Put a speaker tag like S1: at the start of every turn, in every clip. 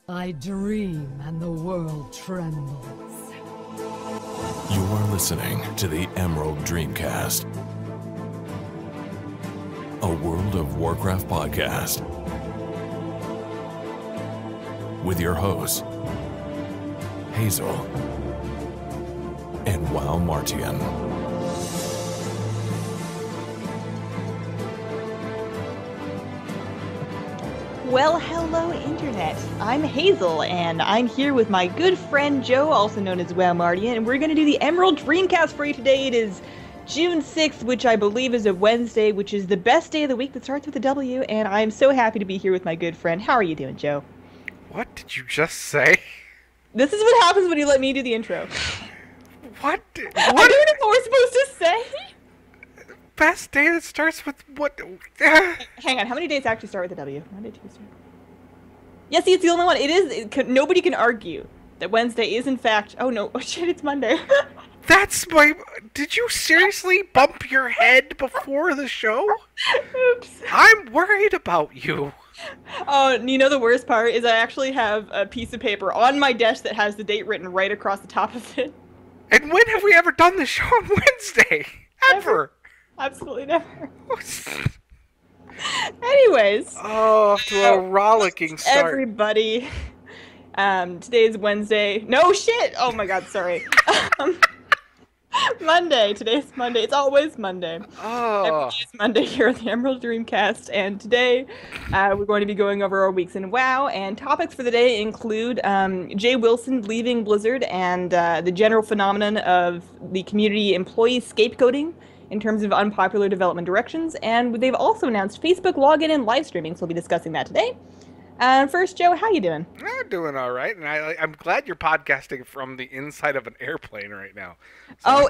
S1: I dream and the world trembles.
S2: You are listening to the Emerald Dreamcast, a World of Warcraft podcast, with your hosts, Hazel and WoW Martian.
S3: Well, hello, Internet. I'm Hazel, and I'm here with my good friend Joe, also known as WoW Martian, and we're going to do the Emerald Dreamcast for you today. It is June 6th, which I believe is a Wednesday, which is the best day of the week that starts with a W, and I'm so happy to be here with my good friend. How are you doing, Joe?
S4: What did you just say?
S3: This is what happens when you let me do the intro.
S4: What?
S3: I don't know what we're supposed to say.
S4: Best day that starts with what?
S3: Hang on, how many days actually start with a W? Monday, Tuesday. Yeah, see, it's the only one. Nobody can argue that Wednesday is in fact. Oh no! Oh shit! It's Monday.
S4: That's my. Did you seriously bump your head before the show?
S3: Oops.
S4: I'm worried about you.
S3: Oh, you know the worst part is I actually have a piece of paper on my desk that has the date written right across the top of it.
S4: And when have we ever done the show on Wednesday? Ever?
S3: Absolutely never. Anyways.
S4: Oh, to a rollicking start.
S3: Everybody. Today is Wednesday. No shit! Oh my god, sorry. Monday. Today's Monday. It's always Monday.
S4: Oh.
S3: Every day is Monday here at the Emerald Dreamcast, and today we're going to be going over our weeks in WoW, and topics for the day include Jay Wilson leaving Blizzard and the general phenomenon of the community employee scapegoating in terms of unpopular development directions, and they've also announced Facebook login and live streaming, so we'll be discussing that today. First, Joe, how you doing?
S4: I'm doing all right, and I'm glad you're podcasting from the inside of an airplane right now. So.
S3: Oh,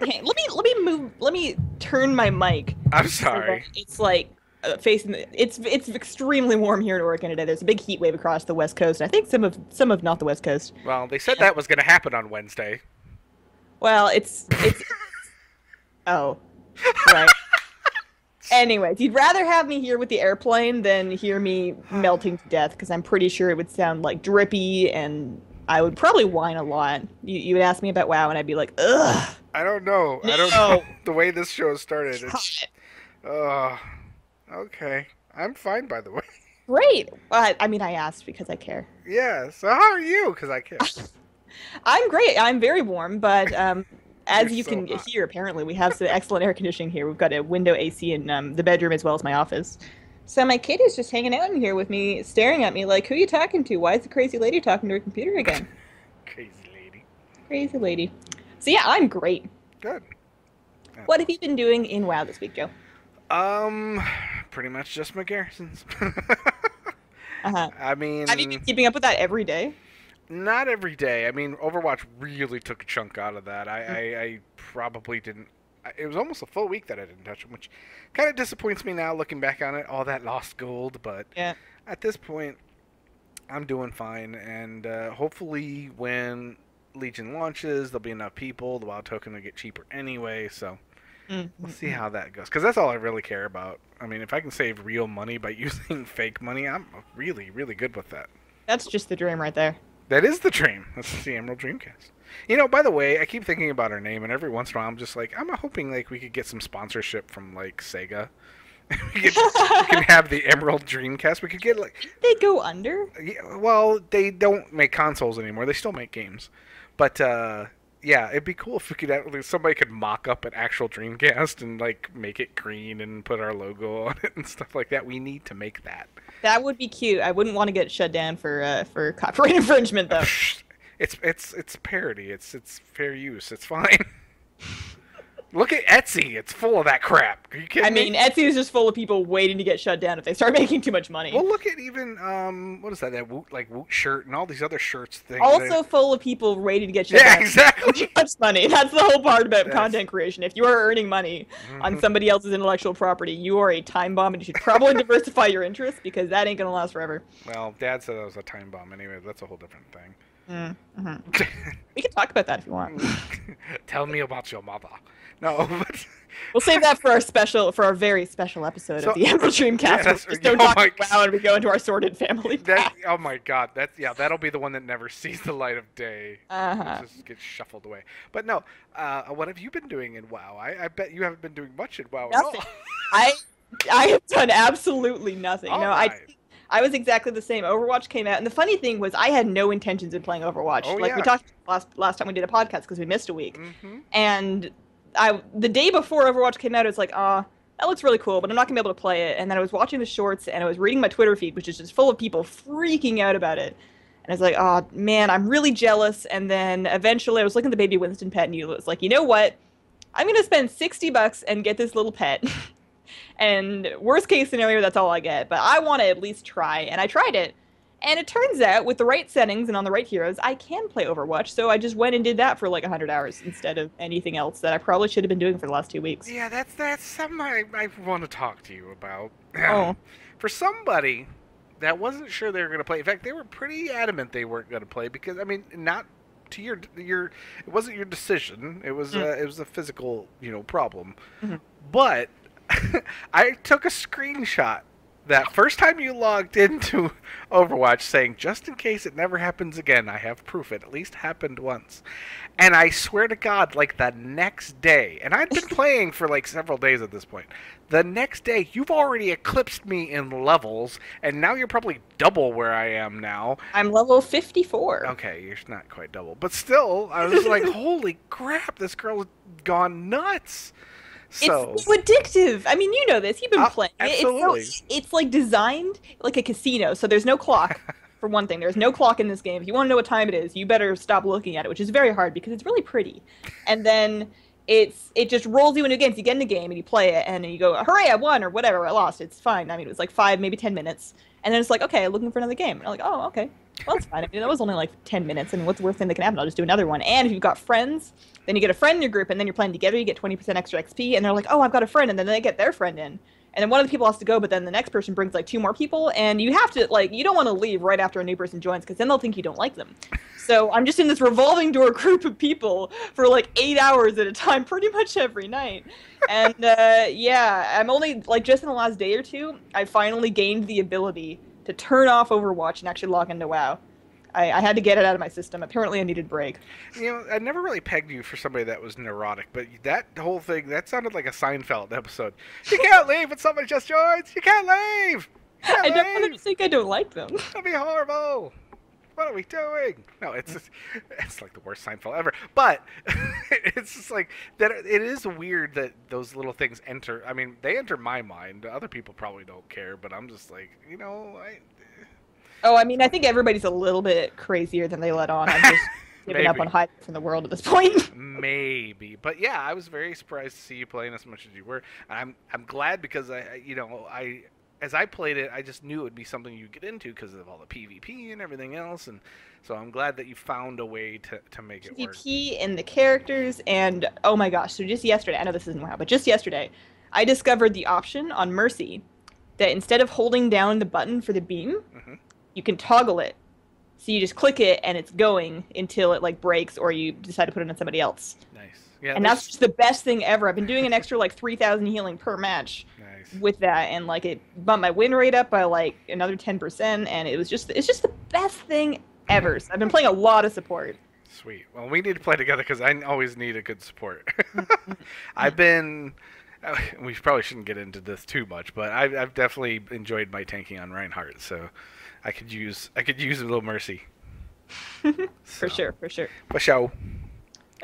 S3: hey, let me turn my mic.
S4: I'm sorry.
S3: So it's like facing. It's extremely warm here in Oregon today. There's a big heat wave across the West Coast. And I think some of not the West Coast.
S4: Well, they said that was going to happen on Wednesday.
S3: Well, it's. Oh, right. Anyways, you'd rather have me here with the airplane than hear me melting to death, because I'm pretty sure it would sound like drippy, and I would probably whine a lot. You would ask me about WoW, and I'd be like, ugh.
S4: I don't know.
S3: No.
S4: I don't know the way this show started.
S3: It's
S4: okay. I'm fine, by the way.
S3: Great. Well, I mean, I asked because I care.
S4: Yeah, so how are you? Because I care.
S3: I'm great. I'm very warm, but as you can
S4: hot.
S3: hear, apparently, we have some excellent air conditioning here. We've got a window AC in the bedroom as well as my office. So my kid is just hanging out in here with me, staring at me like, who are you talking to? Why is the crazy lady talking to her computer again?
S4: Crazy lady.
S3: Crazy lady. So yeah, I'm great.
S4: Good.
S3: What have you been doing in WoW this week, Joe?
S4: Pretty much just my garrisons.
S3: Uh-huh.
S4: I mean...
S3: Have you been keeping up with that every day?
S4: Not every day. I mean, Overwatch really took a chunk out of that. I probably didn't... It was almost a full week that I didn't touch them, which kind of disappoints me now looking back on it. All that lost gold, but
S3: yeah. At
S4: this point, I'm doing fine. And hopefully when Legion launches, there'll be enough people. The WoW token will get cheaper anyway, so we'll see how that goes. Because that's all I really care about. I mean, if I can save real money by using fake money, I'm really, really good with that.
S3: That's just the dream right there.
S4: That is the dream. That's the Emerald Dreamcast. You know, by the way, I keep thinking about our name, and every once in a while I'm just like, I'm hoping like we could get some sponsorship from like Sega. we can have the Emerald Dreamcast. We could get like...
S3: They go under?
S4: Yeah, well, they don't make consoles anymore. They still make games. But, yeah, it'd be cool if we could somebody could mock up an actual Dreamcast and like make it green and put our logo on it and stuff like that. We need to make that. That
S3: would be cute. I wouldn't want to get shut down for copyright infringement though.
S4: It's parody. It's fair use. It's fine. Look at Etsy. It's full of that crap. Are you kidding me?
S3: I mean, Etsy is just full of people waiting to get shut down if they start making too much money.
S4: Well, look at even, what is that Woot shirt and all these other shirts things.
S3: Also full of people waiting to get shut down.
S4: Yeah, exactly.
S3: Too much money. That's the whole part about content creation. If you are earning money on somebody else's intellectual property, you are a time bomb, and you should probably diversify your interests, because that ain't going to last forever.
S4: Well, Dad said that was a time bomb anyway. That's a whole different thing.
S3: Mm-hmm. We can talk about that if you want.
S4: Tell me about your mother. No, but
S3: we'll save that for our very special episode of the Emerald Dreamcast.
S4: Yeah,
S3: just don't talk about WoW and we go into our sordid family.
S4: Oh my god, that'll be the one that never sees the light of day. It just gets shuffled away. But no, what have you been doing in WoW? I bet you haven't been doing much in WoW
S3: nothing.
S4: at all.
S3: I have done absolutely nothing.
S4: Right.
S3: I was exactly the same. Overwatch came out, and the funny thing was I had no intentions of playing Overwatch. We talked last time we did a podcast because we missed a week.
S4: Mm-hmm.
S3: And the day before Overwatch came out, it was like, that looks really cool, but I'm not going to be able to play it. And then I was watching the shorts, and I was reading my Twitter feed, which is just full of people freaking out about it. And I was like, oh, man, I'm really jealous. And then eventually I was looking at the baby Winston pet, and it was like, you know what? I'm going to spend $60 and get this little pet. And worst case scenario, that's all I get. But I want to at least try. And I tried it. And it turns out, with the right settings and on the right heroes, I can play Overwatch. So I just went and did that for like 100 hours instead of anything else that I probably should have been doing for the last 2 weeks.
S4: Yeah, that's something I want to talk to you about.
S3: Oh.
S4: For somebody that wasn't sure they were going to play. In fact, they were pretty adamant they weren't going to play because, I mean, not to your it wasn't your decision. It was a physical, problem.
S3: Mm-hmm.
S4: But I took a screenshot that first time you logged into Overwatch saying, just in case it never happens again, I have proof it at least happened once. And I swear to God, like the next day, and I'd been playing for like several days at this point, the next day, you've already eclipsed me in levels, and now you're probably double where I am now.
S3: I'm level 54.
S4: Okay, you're not quite double. But still, I was like, holy crap, this girl's gone nuts. So,
S3: it's so addictive. I mean, you know this. You've been playing it.
S4: Absolutely.
S3: It's like designed like a casino. So there's no clock, for one thing. There's no clock in this game. If you want to know what time it is, you better stop looking at it, which is very hard because it's really pretty. And then it just rolls you into games. You get in the game and you play it, and you go, hooray, I won, or whatever, I lost. It's fine. I mean, it was like 5, maybe 10 minutes. And then it's like, okay, looking for another game. And I'm like, oh, okay. Well, that's fine. I mean, that was only like 10 minutes, and what's the worst thing that can happen? I'll just do another one. And if you've got friends, then you get a friend in your group, and then you're playing together, you get 20% extra XP, and they're like, oh, I've got a friend, and then they get their friend in. And then one of the people has to go, but then the next person brings like 2 more people, and you have to, like, you don't want to leave right after a new person joins, because then they'll think you don't like them. So I'm just in this revolving door group of people for like 8 hours at a time, pretty much every night. And yeah, I'm only, like, just in the last day or two, I finally gained the ability to turn off Overwatch and actually log into WoW. I had to get it out of my system. Apparently I needed a break.
S4: I never really pegged you for somebody that was neurotic, but that whole thing, that sounded like a Seinfeld episode. You can't leave when somebody just joins! You can't leave!
S3: I don't want them to think I don't like them.
S4: That'd be horrible! What are we doing? No, it's like the worst Seinfeld ever. But it's just like that. It is weird that those little things enter. I mean, they enter my mind. Other people probably don't care, but I'm just like,
S3: Oh, I mean, I think everybody's a little bit crazier than they let on. I'm just giving up on hiding from the world at this point.
S4: Maybe, but yeah, I was very surprised to see you playing as much as you were. I'm glad because as I played it, I just knew it would be something you'd get into because of all the PvP and everything else, and so I'm glad that you found a way to make it work.
S3: PvP and the characters, and oh my gosh, so just yesterday, I know this isn't WoW, but just yesterday, I discovered the option on Mercy that instead of holding down the button for the beam, you can toggle it. So you just click it and it's going until it like breaks or you decide to put it on somebody else.
S4: Nice. Yeah,
S3: and that's just the best thing ever. I've been doing an extra like 3,000 healing per match with that, and like it bumped my win rate up by like another 10%, and it's just the best thing ever. So I've been playing a lot of support.
S4: Sweet. Well, we need to play together because I always need a good support. We probably shouldn't get into this too much, but I've definitely enjoyed my tanking on Reinhardt, so I could use a little mercy.
S3: For sure.
S4: For sure.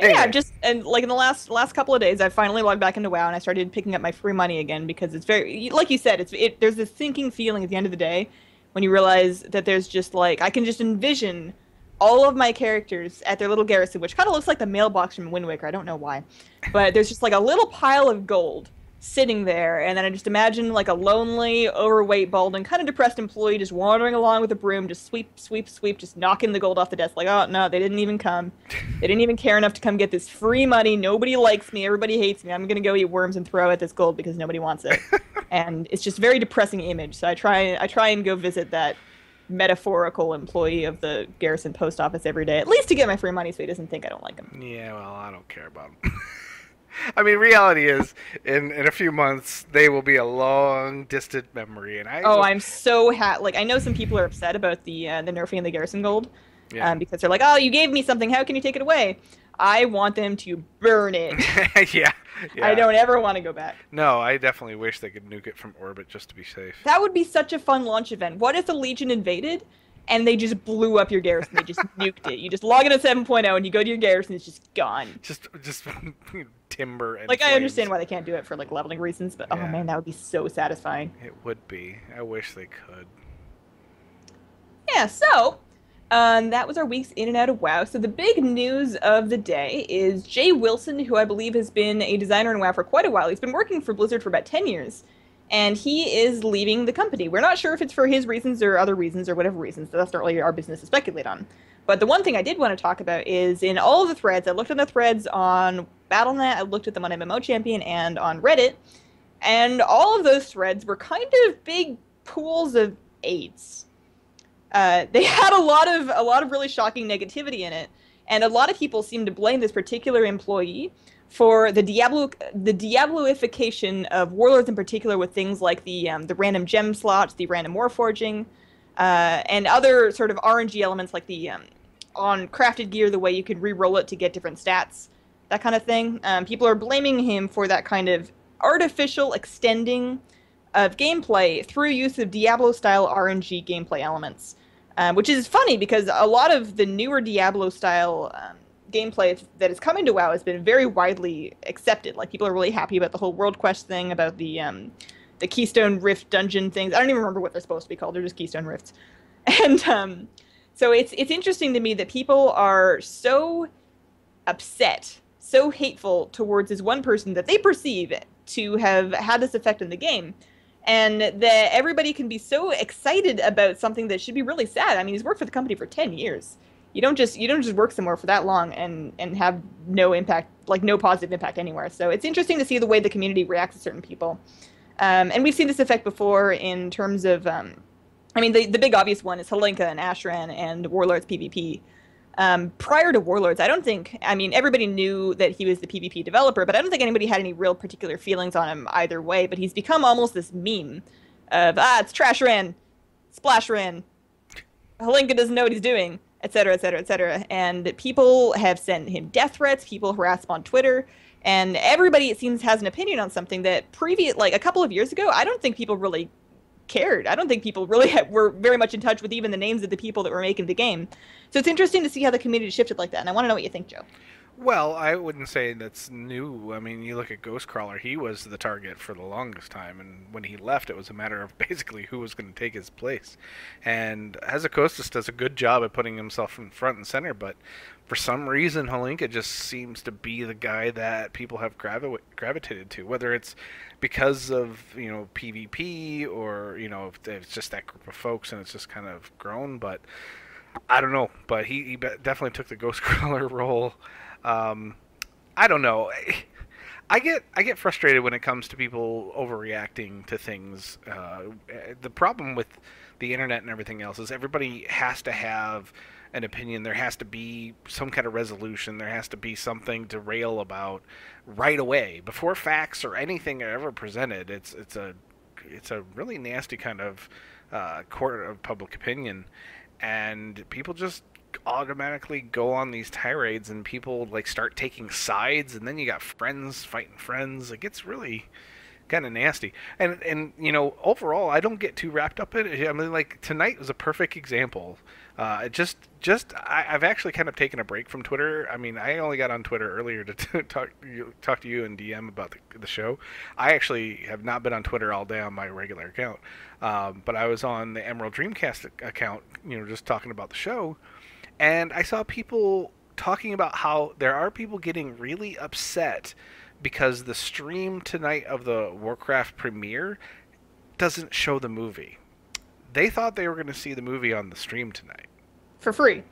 S3: Anyway. Yeah, and like in the last couple of days, I finally logged back into WoW and I started picking up my free money again because it's very, like you said, there's this sinking feeling at the end of the day when you realize that there's just like, I can just envision all of my characters at their little garrison, which kind of looks like the mailbox from Wind Waker. I don't know why. But there's just like a little pile of gold sitting there, and then I just imagine like a lonely, overweight, bald, and kind of depressed employee just wandering along with a broom, just sweep, just knocking the gold off the desk. Like, oh, no, they didn't even come. They didn't even care enough to come get this free money. Nobody likes me. Everybody hates me. I'm going to go eat worms and throw at this gold because nobody wants it. And it's just a very depressing image. So I try and go visit that metaphorical employee of the Garrison post office every day, at least to get my free money so he doesn't think I don't like him.
S4: Yeah, well, I don't care about him. I mean, reality is, in a few months, they will be a long, distant memory, and
S3: I'm so like, I know some people are upset about the nerfing of the Garrison Gold, because they're like, oh, you gave me something, how can you take it away? I want them to burn it.
S4: Yeah.
S3: I don't ever want to go back.
S4: No, I definitely wish they could nuke it from orbit just to be safe.
S3: That would be such a fun launch event. What if the Legion invaded and they just blew up your garrison? They just nuked it. You just log in at 7.0 and you go to your garrison, it's just gone.
S4: Just timber and
S3: like,
S4: flames.
S3: I understand why they can't do it for like leveling reasons, but oh man, that would be so satisfying.
S4: It would be. I wish they could.
S3: Yeah, so that was our week's in and out of WoW. So the big news of the day is Jay Wilson, who I believe has been a designer in WoW for quite a while. He's been working for Blizzard for about 10 years, and he is leaving the company. We're not sure if it's for his reasons or other reasons or whatever reasons. That's not really our business to speculate on. But the one thing I did want to talk about is in all of the threads, I looked at the threads on Battle.net, I looked at them on MMO Champion and on Reddit, and all of those threads were kind of big pools of AIDS. They had a lot of really shocking negativity in it, and a lot of people seem to blame this particular employee for the Diabloification of warlords in particular, with things like the random gem slots, the random warforging, and other sort of RNG elements like the on crafted gear, the way you could re-roll it to get different stats, that kind of thing. People are blaming him for that kind of artificial extending of gameplay through use of Diablo-style RNG gameplay elements, which is funny because a lot of the newer Diablo-style gameplay that is coming to WoW has been very widely accepted. Like, people are really happy about the whole World Quest thing, about the Keystone Rift dungeon things. I don't even remember what they're supposed to be called. They're just Keystone Rifts. And so it's interesting to me that people are so upset, so hateful towards this one person that they perceive to have had this effect in the game, and that everybody can be so excited about something that should be really sad. I mean, he's worked for the company for 10 years. You don't just work somewhere for that long and have no impact, like no positive impact anywhere. So it's interesting to see the way the community reacts to certain people. And we've seen this effect before in terms of, I mean, the big obvious one is Helenka and Ashran and Warlords PvP. Prior to Warlords, I mean, everybody knew that he was the PvP developer, but I don't think anybody had any real particular feelings on him either way. But he's become almost this meme of, it's Trash Ran, Splash Ran, Helenka doesn't know what he's doing, etc., etc., etc. And people have sent him death threats, people harass him on Twitter, and everybody, it seems, has an opinion on something that like a couple of years ago, I don't think people really cared. I don't think people really were very much in touch with even the names of the people that were making the game. So it's interesting to see how the community shifted like that, and I want to know what you think, Joe.
S4: Well, I wouldn't say that's new. I mean, you look at Ghostcrawler, he was the target for the longest time, and when he left, it was a matter of basically who was going to take his place. And Hazekostas does a good job at putting himself in front and center, but for some reason, Helenka just seems to be the guy that people have gravitated to, whether it's because of, PvP or, if it's just that group of folks and it's just kind of grown, but I don't know. But he definitely took the Ghostcrawler role. I don't know. I get frustrated when it comes to people overreacting to things. The problem with the internet and everything else is everybody has to have an opinion. There has to be some kind of resolution. There has to be something to rail about right away before facts or anything are ever presented. It's a really nasty kind of court of public opinion, and people just automatically go on these tirades, and people like start taking sides, and then you got friends fighting friends. It gets really kind of nasty. And overall, I don't get too wrapped up in it. I mean, like, tonight was a perfect example. I've actually kind of taken a break from Twitter. I mean, I only got on Twitter earlier to talk to you and DM about the show. I actually have not been on Twitter all day on my regular account, but I was on the Emerald Dreamcast account, just talking about the show, and I saw people talking about how there are people getting really upset because the stream tonight of the Warcraft premiere doesn't show the movie. They thought they were going to see the movie on the stream tonight.
S3: For free.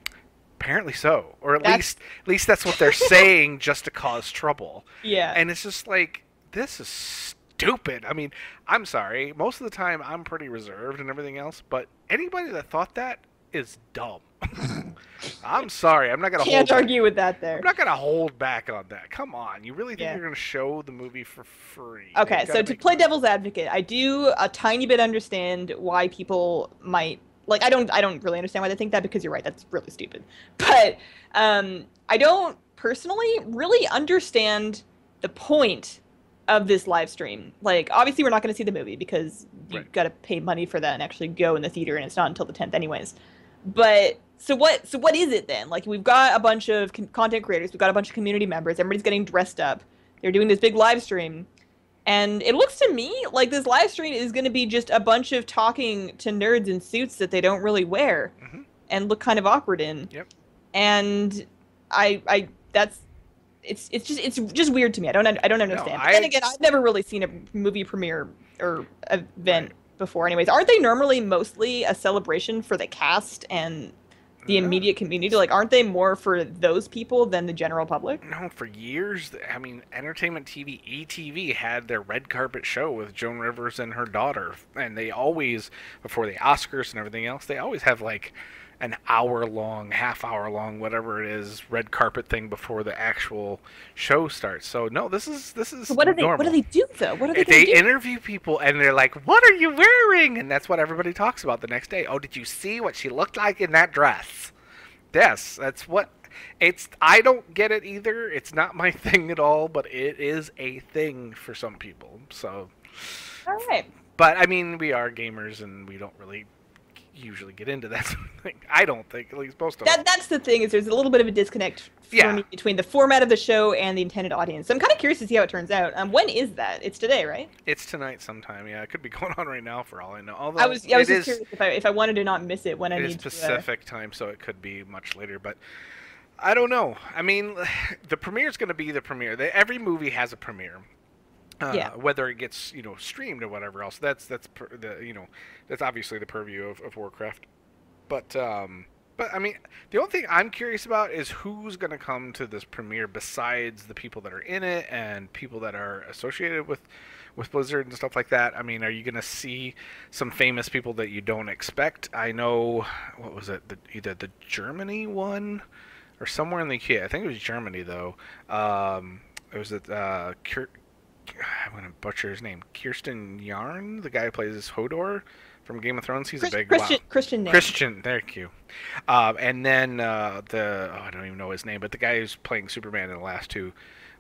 S4: Apparently so. Or at least that's what they're saying, just to cause trouble.
S3: Yeah.
S4: And it's just like, this is stupid. I mean, I'm sorry. Most of the time, I'm pretty reserved and everything else, but anybody that thought that is dumb. I'm sorry. I'm not gonna
S3: Can't argue with that there.
S4: I'm not gonna hold back on that. Come on. You really think you're gonna show the movie for free?
S3: Okay, so to play devil's advocate, I do a tiny bit understand why people might like. I don't really understand why they think that, because you're right. That's really stupid. But I don't personally really understand the point of this live stream. Like, obviously, we're not going to see the movie because you've got to pay money for that and actually go in the theater, and it's not until the 10th, anyways. But so what is it then? Like, we've got a bunch of content creators, we've got a bunch of community members, everybody's getting dressed up, they're doing this big live stream, and it looks to me like this live stream is going to be just a bunch of talking to nerds in suits that they don't really wear and look kind of awkward in.
S4: Yep.
S3: And it's just weird to me. I don't understand.
S4: No,
S3: But then again, I've never really seen a movie premiere or event before. Anyways, aren't they normally mostly a celebration for the cast and the immediate community? Like, aren't they more for those people than the general public?
S4: No, for years. I mean, Entertainment TV, ETV had their red carpet show with Joan Rivers and her daughter, and they always, before the Oscars and everything else, they always have like an hour-long, half-hour-long, whatever it is, red carpet thing before the actual show starts. So no, this is
S3: so what do they
S4: normal.
S3: What do they do though? What are they?
S4: They interview people and they're like, "What are you wearing?" And that's what everybody talks about the next day. Oh, did you see what she looked like in that dress? Yes, that's what it's. I don't get it either. It's not my thing at all, but it is a thing for some people. So,
S3: all right.
S4: But I mean, we are gamers and we don't really usually get into that sort of thing. I don't think, at least most of us.
S3: That's the thing, is there's a little bit of a disconnect for me between the format of the show and the intended audience. So I'm kind of curious to see how it turns out. When is that? It's today, right?
S4: It's tonight sometime. Yeah, it could be going on right now for all I know. Although
S3: I was just curious if I wanted to not miss it when I need to.
S4: It is Pacific time, so it could be much later. But I don't know. I mean, the premiere is going to be the premiere. Every movie has a premiere. Whether it gets streamed or whatever else, that's obviously the purview of Warcraft. But I mean, the only thing I'm curious about is who's going to come to this premiere besides the people that are in it and people that are associated with Blizzard and stuff like that. I mean, are you going to see some famous people that you don't expect? I know, what was it? Either the Germany one or somewhere in the UK. I think it was Germany though. It was I'm going to butcher his name. Kirsten Yarn, the guy who plays Hodor from Game of Thrones. He's a big
S3: Christian name.
S4: Christian, thank you. And then I don't even know his name, but the guy who's playing Superman in the last two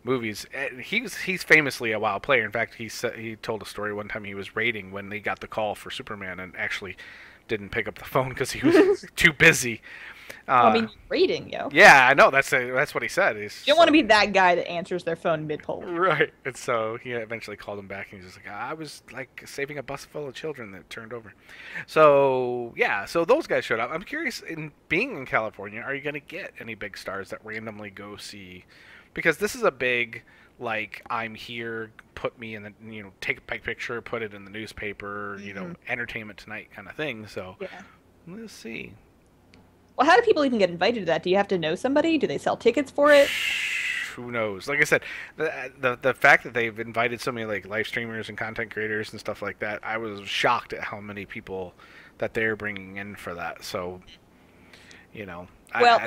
S4: movies, he's famously a WoW player. In fact, he told a story one time he was raiding when they got the call for Superman and actually didn't pick up the phone because he was too busy.
S3: I mean, raiding, yo.
S4: Yeah, I know. That's what he said. You
S3: don't want to be that guy that answers their phone mid-poll.
S4: Right. And so he eventually called him back, and he's just like, I was like saving a bus full of children that turned over. So, yeah. So those guys showed up. I'm curious, being in California, are you going to get any big stars that randomly go see? Because this is a big, like, I'm here, put me in the, take a picture, put it in the newspaper, Entertainment Tonight kind of thing. So, let's see.
S3: Well, how do people even get invited to that? Do you have to know somebody? Do they sell tickets for it?
S4: Who knows? Like I said, the fact that they've invited so many like live streamers and content creators and stuff like that, I was shocked at how many people that they're bringing in for that. So, I don't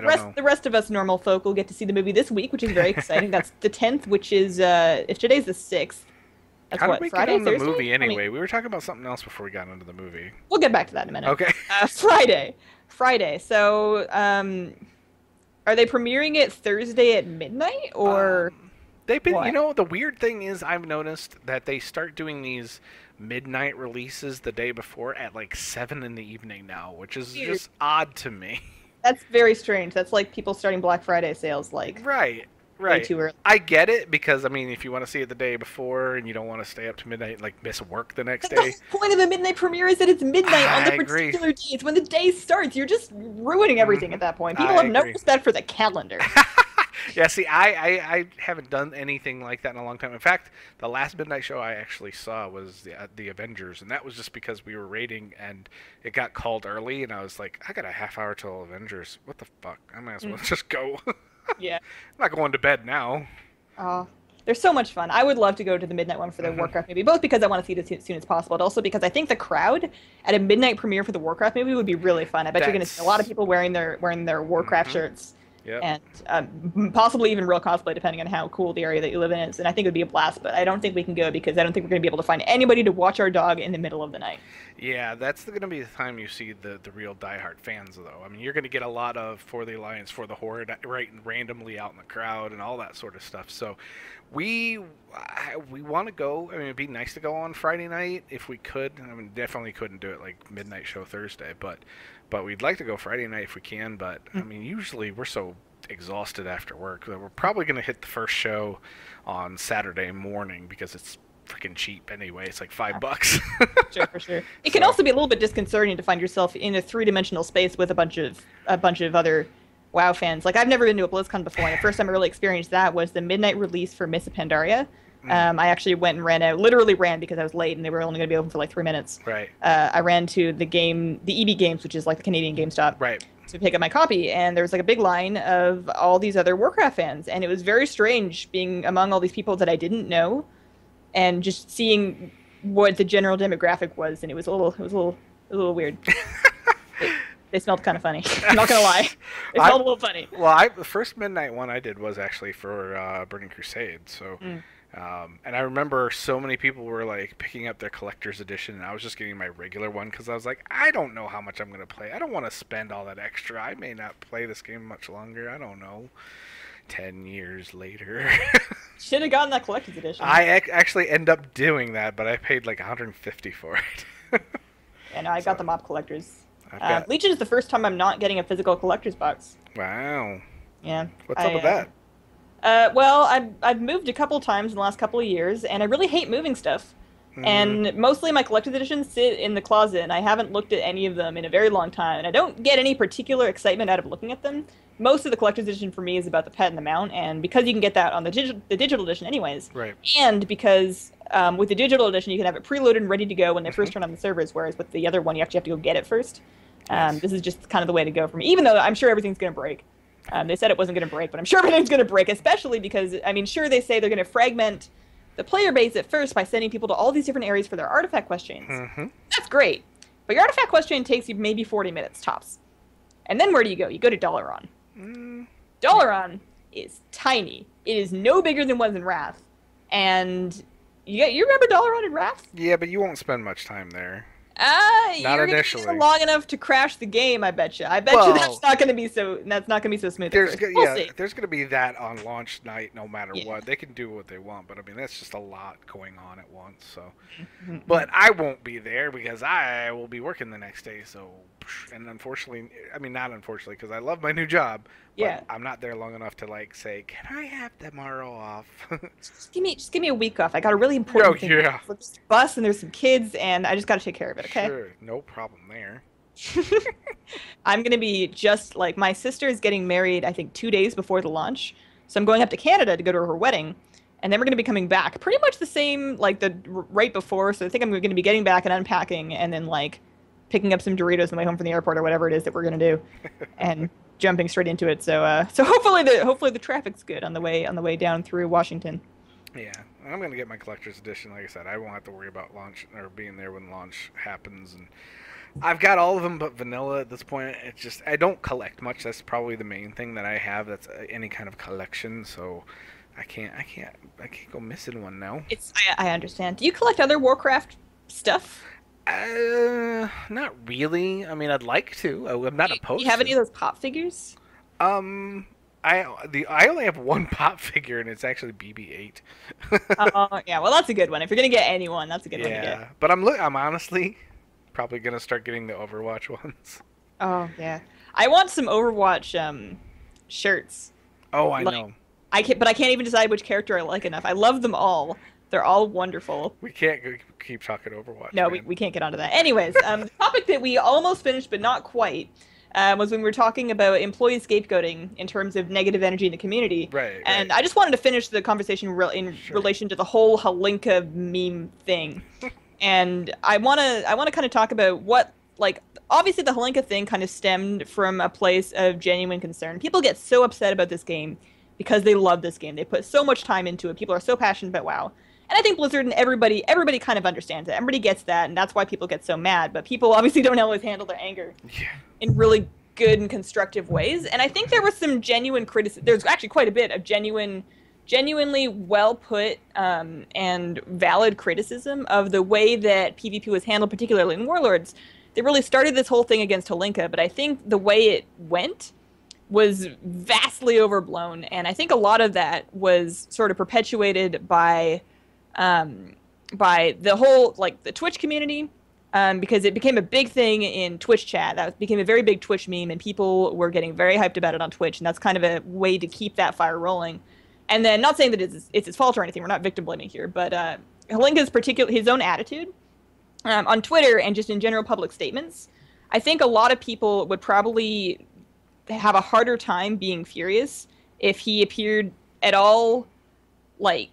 S4: know.
S3: The rest of us normal folk will get to see the movie this week, which is very exciting. That's the 10th, which is if today's the 6th. That's
S4: How did we
S3: Friday,
S4: get on the
S3: Thursday?
S4: movie anyway? We were talking about something else before we got into the movie.
S3: We'll get back to that in a minute.
S4: Okay.
S3: Friday. So, are they premiering it Thursday at midnight, or
S4: they've been?
S3: What?
S4: The weird thing is, I've noticed that they start doing these midnight releases the day before at like 7 in the evening now, which is just odd to me.
S3: That's very strange. That's like people starting Black Friday sales, like
S4: right.
S3: way too early.
S4: I get it, because I mean, if you want to see it the day before and you don't want to stay up to midnight and like miss work the next day.
S3: The point of a midnight premiere is that it's midnight on the particular day. It's when the day starts. You're just ruining everything at that point. People have no respect for the calendar.
S4: Yeah, see, I haven't done anything like that in a long time. In fact, the last midnight show I actually saw was the Avengers, and that was just because we were raiding and it got called early, and I was like, I got a half hour till Avengers. What the fuck? I might as well just go.
S3: Yeah.
S4: I'm not going to bed now.
S3: They're so much fun. I would love to go to the midnight one for the Warcraft movie, both because I want to see it as soon as possible, but also because I think the crowd at a midnight premiere for the Warcraft movie would be really fun. I bet you're going to see a lot of people wearing their Warcraft shirts.
S4: Yep.
S3: And possibly even real cosplay, depending on how cool the area that you live in is. And I think it would be a blast, but I don't think we can go because I don't think we're going to be able to find anybody to watch our dog in the middle of the night.
S4: Yeah, that's going to be the time you see the real diehard fans, though. I mean, you're going to get a lot of For the Alliance, For the Horde, right, randomly out in the crowd and all that sort of stuff. So we want to go. I mean, it'd be nice to go on Friday night if we could. I mean, definitely couldn't do it like midnight show Thursday, but we'd like to go Friday night if we can. But I mean, usually we're so exhausted after work that we're probably going to hit the first show on Saturday morning because it's freaking cheap anyway. It's like $5.
S3: Sure, for sure. It can also be a little bit disconcerting to find yourself in a three-dimensional space with a bunch of other WoW fans. Like, I've never been to a BlizzCon before, and the first time I really experienced that was the midnight release for Mists of Pandaria. I actually went and ran out, literally ran because I was late and they were only going to be open for like 3 minutes.
S4: Right.
S3: I ran to the EB Games, which is like the Canadian GameStop.
S4: Right.
S3: To pick up my copy, and there was like a big line of all these other Warcraft fans, and it was very strange being among all these people that I didn't know, and just seeing what the general demographic was, and it was a little weird. They smelled kind of funny. I'm not gonna lie, they smelled a little funny.
S4: Well, the first midnight one I did was actually for Burning Crusade, so. And I remember so many people were like picking up their collector's edition, and I was just getting my regular one because I was like, I don't know how much I'm going to play. I don't want to spend all that extra. I may not play this game much longer. I don't know. 10 years later.
S3: Should have gotten that collector's edition.
S4: I actually end up doing that, but I paid like $150 for it.
S3: And I got the Mob Collectors. Legion is the first time I'm not getting a physical collector's box.
S4: Wow.
S3: Yeah.
S4: What's up with that?
S3: Well, I've moved a couple times in the last couple of years, and I really hate moving stuff. And mostly my collector's editions sit in the closet, and I haven't looked at any of them in a very long time, and I don't get any particular excitement out of looking at them. Most of the collector's edition for me is about the pet and the mount, and because you can get that on the digital edition anyways,
S4: right.
S3: And because with the digital edition you can have it preloaded and ready to go when they first turn on the servers, whereas with the other one you actually have to go get it first. Yes. This is just kind of the way to go for me, even though I'm sure everything's going to break. They said it wasn't going to break, but I'm sure everything's going to break, especially because, I mean, sure, they say they're going to fragment the player base at first by sending people to all these different areas for their artifact quest chains. That's great. But your artifact quest chain takes you maybe 40 minutes, tops. And then where do you go? You go to Dalaran. Dalaran is tiny. It is no bigger than was in Wrath. And you remember Dalaran in Wrath?
S4: Yeah, but you won't spend much time there.
S3: Not initially. Long enough to crash the game, I bet you. I bet you that's not going to be so smooth.
S4: There's going to be that on launch night, no matter what. They can do what they want, but I mean that's just a lot going on at once. So, but I won't be there because I will be working the next day. So, and unfortunately, I mean not unfortunately, because I love my new job. But I'm not there long enough to like say, can I have tomorrow off?
S3: just give me a week off. I got a really important thing. Yeah. There's a bus and there's some kids, and I just got to take care of it. Okay.
S4: Sure, no problem there.
S3: I'm gonna be just like my sister is getting married. I think 2 days before the launch, so I'm going up to Canada to go to her wedding, and then we're gonna be coming back pretty much the same like the right before. So I think I'm gonna be getting back and unpacking, and then like picking up some Doritos on the way home from the airport or whatever it is that we're gonna do, and jumping straight into it. So hopefully the traffic's good on the way down through Washington.
S4: Yeah, I'm gonna get my collector's edition. Like I said, I won't have to worry about launch or being there when launch happens. And I've got all of them but vanilla at this point. It's just I don't collect much. That's probably the main thing that I have. That's any kind of collection. So I can't go missing one now.
S3: I understand. Do you collect other Warcraft stuff?
S4: Not really. I mean, I'd like to. I'm not opposed.
S3: Do you have any of those pop figures?
S4: I only have one pop figure, and it's actually BB-8.
S3: Yeah. Well, that's a good one. If you're gonna get anyone, that's a good one to get.
S4: Yeah, but I'm honestly probably gonna start getting the Overwatch ones.
S3: Oh yeah, I want some Overwatch shirts.
S4: Oh, I know.
S3: But I can't even decide which character I like enough. I love them all. They're all wonderful.
S4: We can't keep talking Overwatch.
S3: No, we can't get onto that. Anyways, the topic that we almost finished, but not quite, was when we were talking about employee scapegoating in terms of negative energy in the community.
S4: Right.
S3: And I just wanted to finish the conversation in relation to the whole Halinka meme thing. And I want to kind of talk about what, like, obviously the Halinka thing kind of stemmed from a place of genuine concern. People get so upset about this game because they love this game. They put so much time into it. People are so passionate about WoW. And I think Blizzard and everybody kind of understands it. Everybody gets that, and that's why people get so mad. But people obviously don't always handle their anger in really good and constructive ways. And I think there was some genuine criticism. There's actually quite a bit of genuinely well put and valid criticism of the way that PvP was handled, particularly in Warlords. They really started this whole thing against Holinka, but I think the way it went was vastly overblown, and I think a lot of that was sort of perpetuated by the whole, like, the Twitch community, because it became a big thing in Twitch chat. That became a very big Twitch meme, and people were getting very hyped about it on Twitch, and that's kind of a way to keep that fire rolling. And then, not saying that it's his fault or anything, we're not victim blaming here, but Holinka's his own attitude on Twitter and just in general public statements, I think a lot of people would probably have a harder time being furious if he appeared at all, like,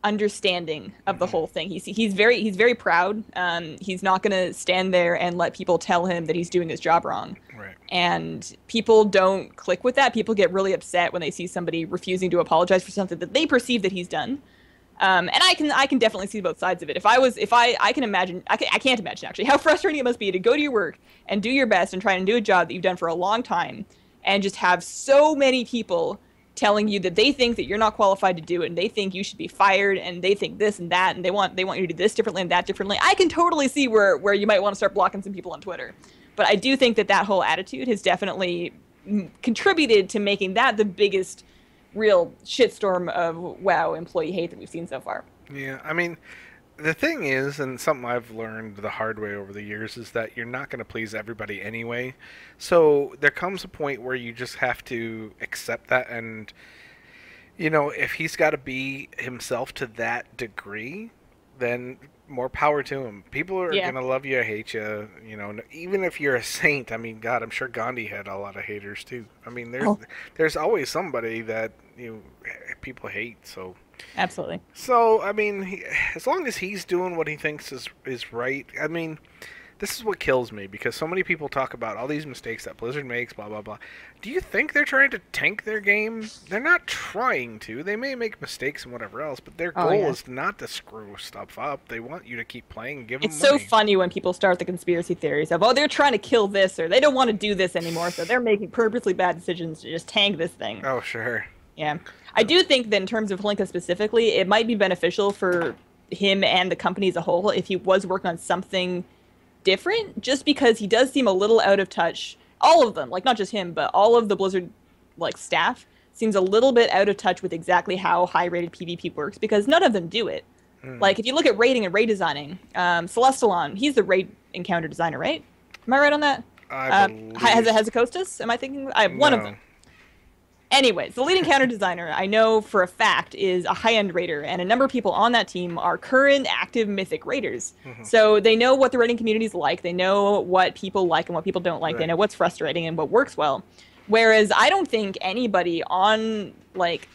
S3: understanding of the whole thing. He's very proud. He's not going to stand there and let people tell him that he's doing his job wrong.
S4: Right.
S3: And people don't click with that. People get really upset when they see somebody refusing to apologize for something that they perceive that he's done. And I can definitely see both sides of it. I can't imagine actually how frustrating it must be to go to your work and do your best and try and do a job that you've done for a long time, and just have so many people telling you that they think that you're not qualified to do it, and they think you should be fired, and they think this and that, and they want you to do this differently and that differently. I can totally see where you might want to start blocking some people on Twitter. But I do think that whole attitude has definitely contributed to making that the biggest real shitstorm of WoW employee hate that we've seen so far.
S4: Yeah, I mean, the thing is, and something I've learned the hard way over the years, is that you're not going to please everybody anyway. So there comes a point where you just have to accept that, and, you know, if he's got to be himself to that degree, then more power to him. People are going to love you or hate you, you know, even if you're a saint. I mean, God, I'm sure Gandhi had a lot of haters too. I mean, there's always somebody that, you know, people hate, so...
S3: Absolutely.
S4: So, I mean, as long as he's doing what he thinks is right, I mean, this is what kills me, because so many people talk about all these mistakes that Blizzard makes, blah, blah, blah. Do you think they're trying to tank their game? They're not trying to. They may make mistakes and whatever else, but their goal is not to screw stuff up. They want you to keep playing and give them money.
S3: It's so funny when people start the conspiracy theories of, oh, they're trying to kill this, or they don't want to do this anymore, so they're making purposely bad decisions to just tank this thing.
S4: Oh, sure.
S3: Yeah. I do think that in terms of Holinka specifically, it might be beneficial for him and the company as a whole if he was working on something different, just because he does seem a little out of touch. All of them, like, not just him, but all of the Blizzard, like, staff seems a little bit out of touch with exactly how high-rated PvP works, because none of them do it. Like, if you look at raiding and raid designing, Celestalon, he's the raid encounter designer, right? Am I right on that?
S4: I believe...
S3: Hazekostas? Am I thinking? One of them. Anyways, the lead encounter designer, I know for a fact, is a high-end raider, and a number of people on that team are current active Mythic raiders. So they know what the raiding community is like. They know what people like and what people don't like. Right. They know what's frustrating and what works well. Whereas I don't think anybody on, like,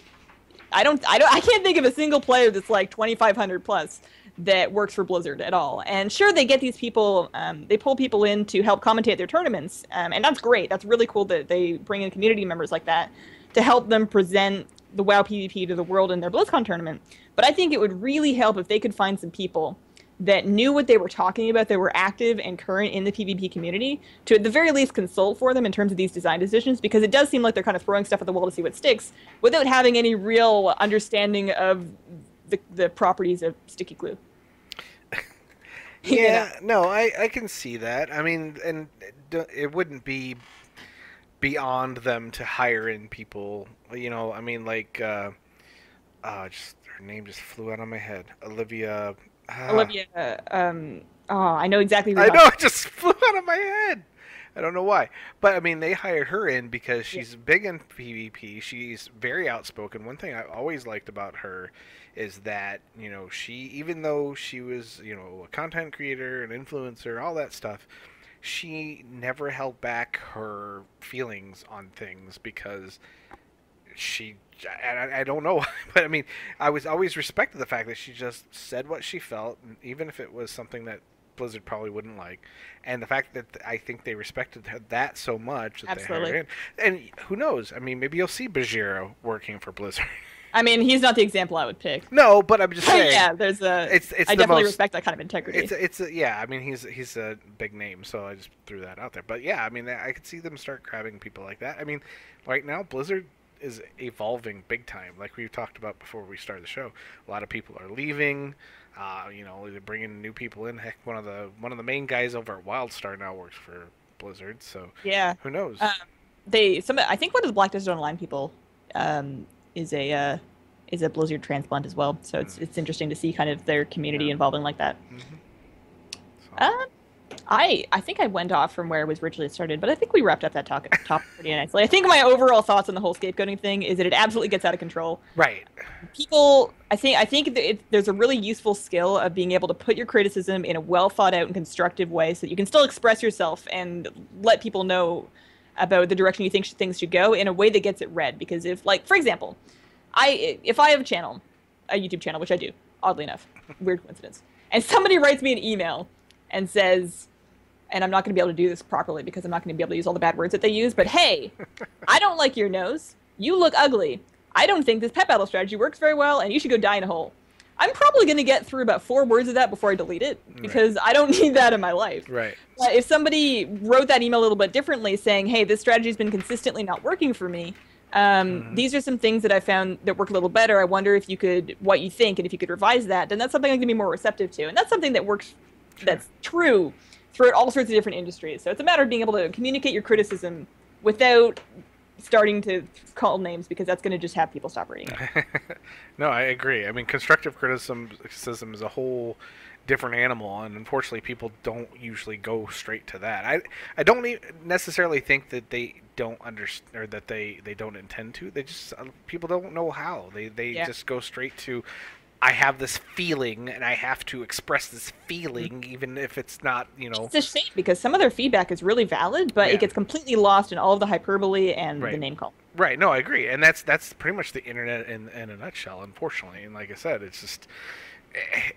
S3: I can't think of a single player that's like 2,500 plus that works for Blizzard at all. And sure, they get these people, they pull people in to help commentate their tournaments, and that's great. That's really cool that they bring in community members like that to help them present the WoW PvP to the world in their BlizzCon tournament. But I think it would really help if they could find some people that knew what they were talking about, that were active and current in the PvP community, to at the very least consult for them in terms of these design decisions, because it does seem like they're kind of throwing stuff at the wall to see what sticks, without having any real understanding of the properties of sticky glue.
S4: Yeah, no, I can see that. I mean, and it wouldn't be beyond them to hire in people, you know. I mean, like, just her name just flew out of my head. Olivia.
S3: I know exactly who
S4: I know, it just flew out of my head. I don't know why. But, I mean, they hired her in because she's big in PvP. She's very outspoken. One thing I always liked about her is that, you know, even though she was, you know, a content creator, an influencer, all that stuff, she never held back her feelings on things, because I don't know, but I mean, I was always respected the fact that she just said what she felt, and even if it was something that Blizzard probably wouldn't like, and the fact that I think they respected that so much that
S3: Absolutely.
S4: they hired her in. And who knows? I mean, maybe you'll see Bajiro working for Blizzard.
S3: I mean, he's not the example I would pick.
S4: No, but I'm just saying.
S3: Yeah, there's a.
S4: It's
S3: I definitely respect that kind of integrity.
S4: Yeah. I mean, he's a big name, so I just threw that out there. But yeah, I mean, I could see them start grabbing people like that. I mean, right now Blizzard is evolving big time, like we talked about before we started the show. A lot of people are leaving. They're bringing new people in. Heck, one of the main guys over at WildStar now works for Blizzard. So
S3: yeah,
S4: who knows?
S3: I think one of the Black Desert Online people is a Blizzard transplant as well. So it's interesting to see kind of their community evolving like that. So. I think I went off from where it was originally started, but I think we wrapped up that topic pretty nicely. I think my overall thoughts on the whole scapegoating thing is that it absolutely gets out of control.
S4: Right.
S3: People, I think there's a really useful skill of being able to put your criticism in a well thought out and constructive way, so that you can still express yourself and let people know about the direction you think things should go in a way that gets it read. Because if, like, for example, if I have a YouTube channel, which I do, oddly enough, weird coincidence, and somebody writes me an email and says, and I'm not going to be able to do this properly because I'm not going to be able to use all the bad words that they use, but hey, I don't like your nose. You look ugly. I don't think this pet battle strategy works very well, and you should go die in a hole. I'm probably going to get through about 4 words of that before I delete it, because I don't need that in my life.
S4: Right.
S3: But if somebody wrote that email a little bit differently, saying, hey, this strategy's been consistently not working for me, these are some things that I found that work a little better. I wonder what you think, and if you could revise that, then that's something I'm going to be more receptive to. And that's something that works, that's true throughout all sorts of different industries. So it's a matter of being able to communicate your criticism without starting to call names, because that's going to just have people stop reading it.
S4: No, I agree. I mean, constructive criticism is a whole different animal, and unfortunately people don't usually go straight to that. I don't necessarily think that they don't understand, or that they don't intend to. They just, people don't know how. They just go straight to, I have this feeling, and I have to express this feeling, even if it's not, It's
S3: a shame, because some of their feedback is really valid, but it gets completely lost in all of the hyperbole and the name call.
S4: Right. No, I agree, and that's pretty much the internet in a nutshell, unfortunately. And like I said, it's just,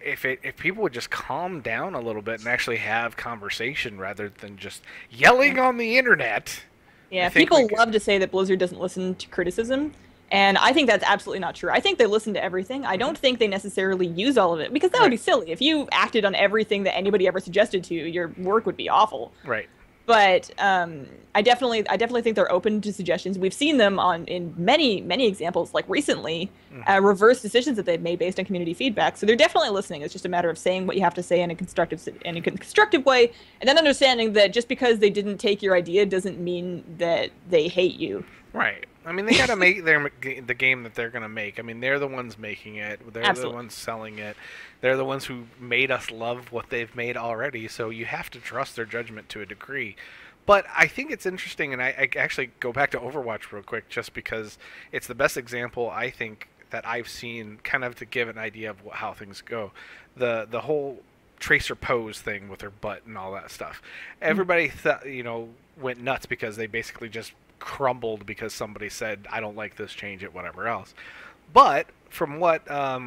S4: if people would just calm down a little bit and actually have conversation rather than just yelling on the internet.
S3: Yeah, people love to say that Blizzard doesn't listen to criticism. And I think that's absolutely not true. I think they listen to everything. I don't think they necessarily use all of it, because that would be silly. If you acted on everything that anybody ever suggested to you, your work would be awful.
S4: Right.
S3: But I definitely think they're open to suggestions. We've seen them in many examples, like recently, reverse decisions that they've made based on community feedback. So they're definitely listening. It's just a matter of saying what you have to say in a constructive way, and then understanding that just because they didn't take your idea doesn't mean that they hate you.
S4: Right. I mean, they got to make the game that they're going to make. I mean, they're the ones making it. They're the ones selling it. They're the ones who made us love what they've made already. So you have to trust their judgment to a degree. But I think it's interesting, and I actually go back to Overwatch real quick, just because it's the best example, I think, that I've seen, kind of to give an idea of how things go. The whole Tracer pose thing with her butt and all that stuff. Everybody went nuts because they basically just crumbled because somebody said, I don't like this, change it, whatever else. But from what I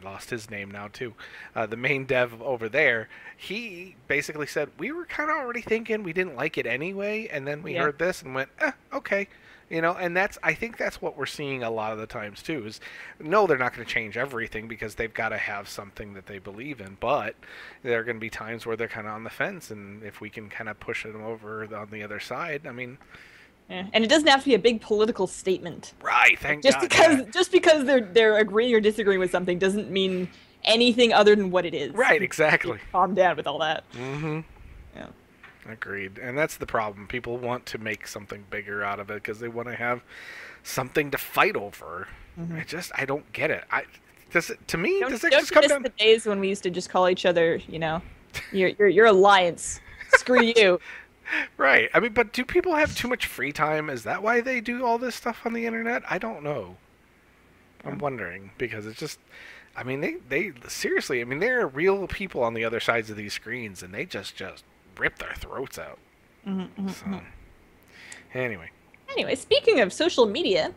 S4: lost his name now too, the main dev over there, he basically said, we were kind of already thinking we didn't like it anyway, and then we heard this and went, okay. And I think that's what we're seeing a lot of the times too, is no, they're not going to change everything because they've got to have something that they believe in, but there are going to be times where they're kind of on the fence, and if we can kind of push them over on the other side, I mean.
S3: Yeah. And it doesn't have to be a big political statement.
S4: Right, thank God.
S3: Just because they're agreeing or disagreeing with something doesn't mean anything other than what it is.
S4: Right, exactly.
S3: Calm down with all that.
S4: Mm-hmm. Yeah. Agreed. And that's the problem. People want to make something bigger out of it because they want to have something to fight over. Mm-hmm. I don't get it. Does it just come down?
S3: The days when we used to just call each other, your alliance. Screw you.
S4: Right. I mean, but do people have too much free time? Is that why they do all this stuff on the internet? I don't know. I'm wondering, because it's just, I mean, they seriously, I mean, there are real people on the other sides of these screens, and they just rip their throats out. Anyway,
S3: speaking of social media,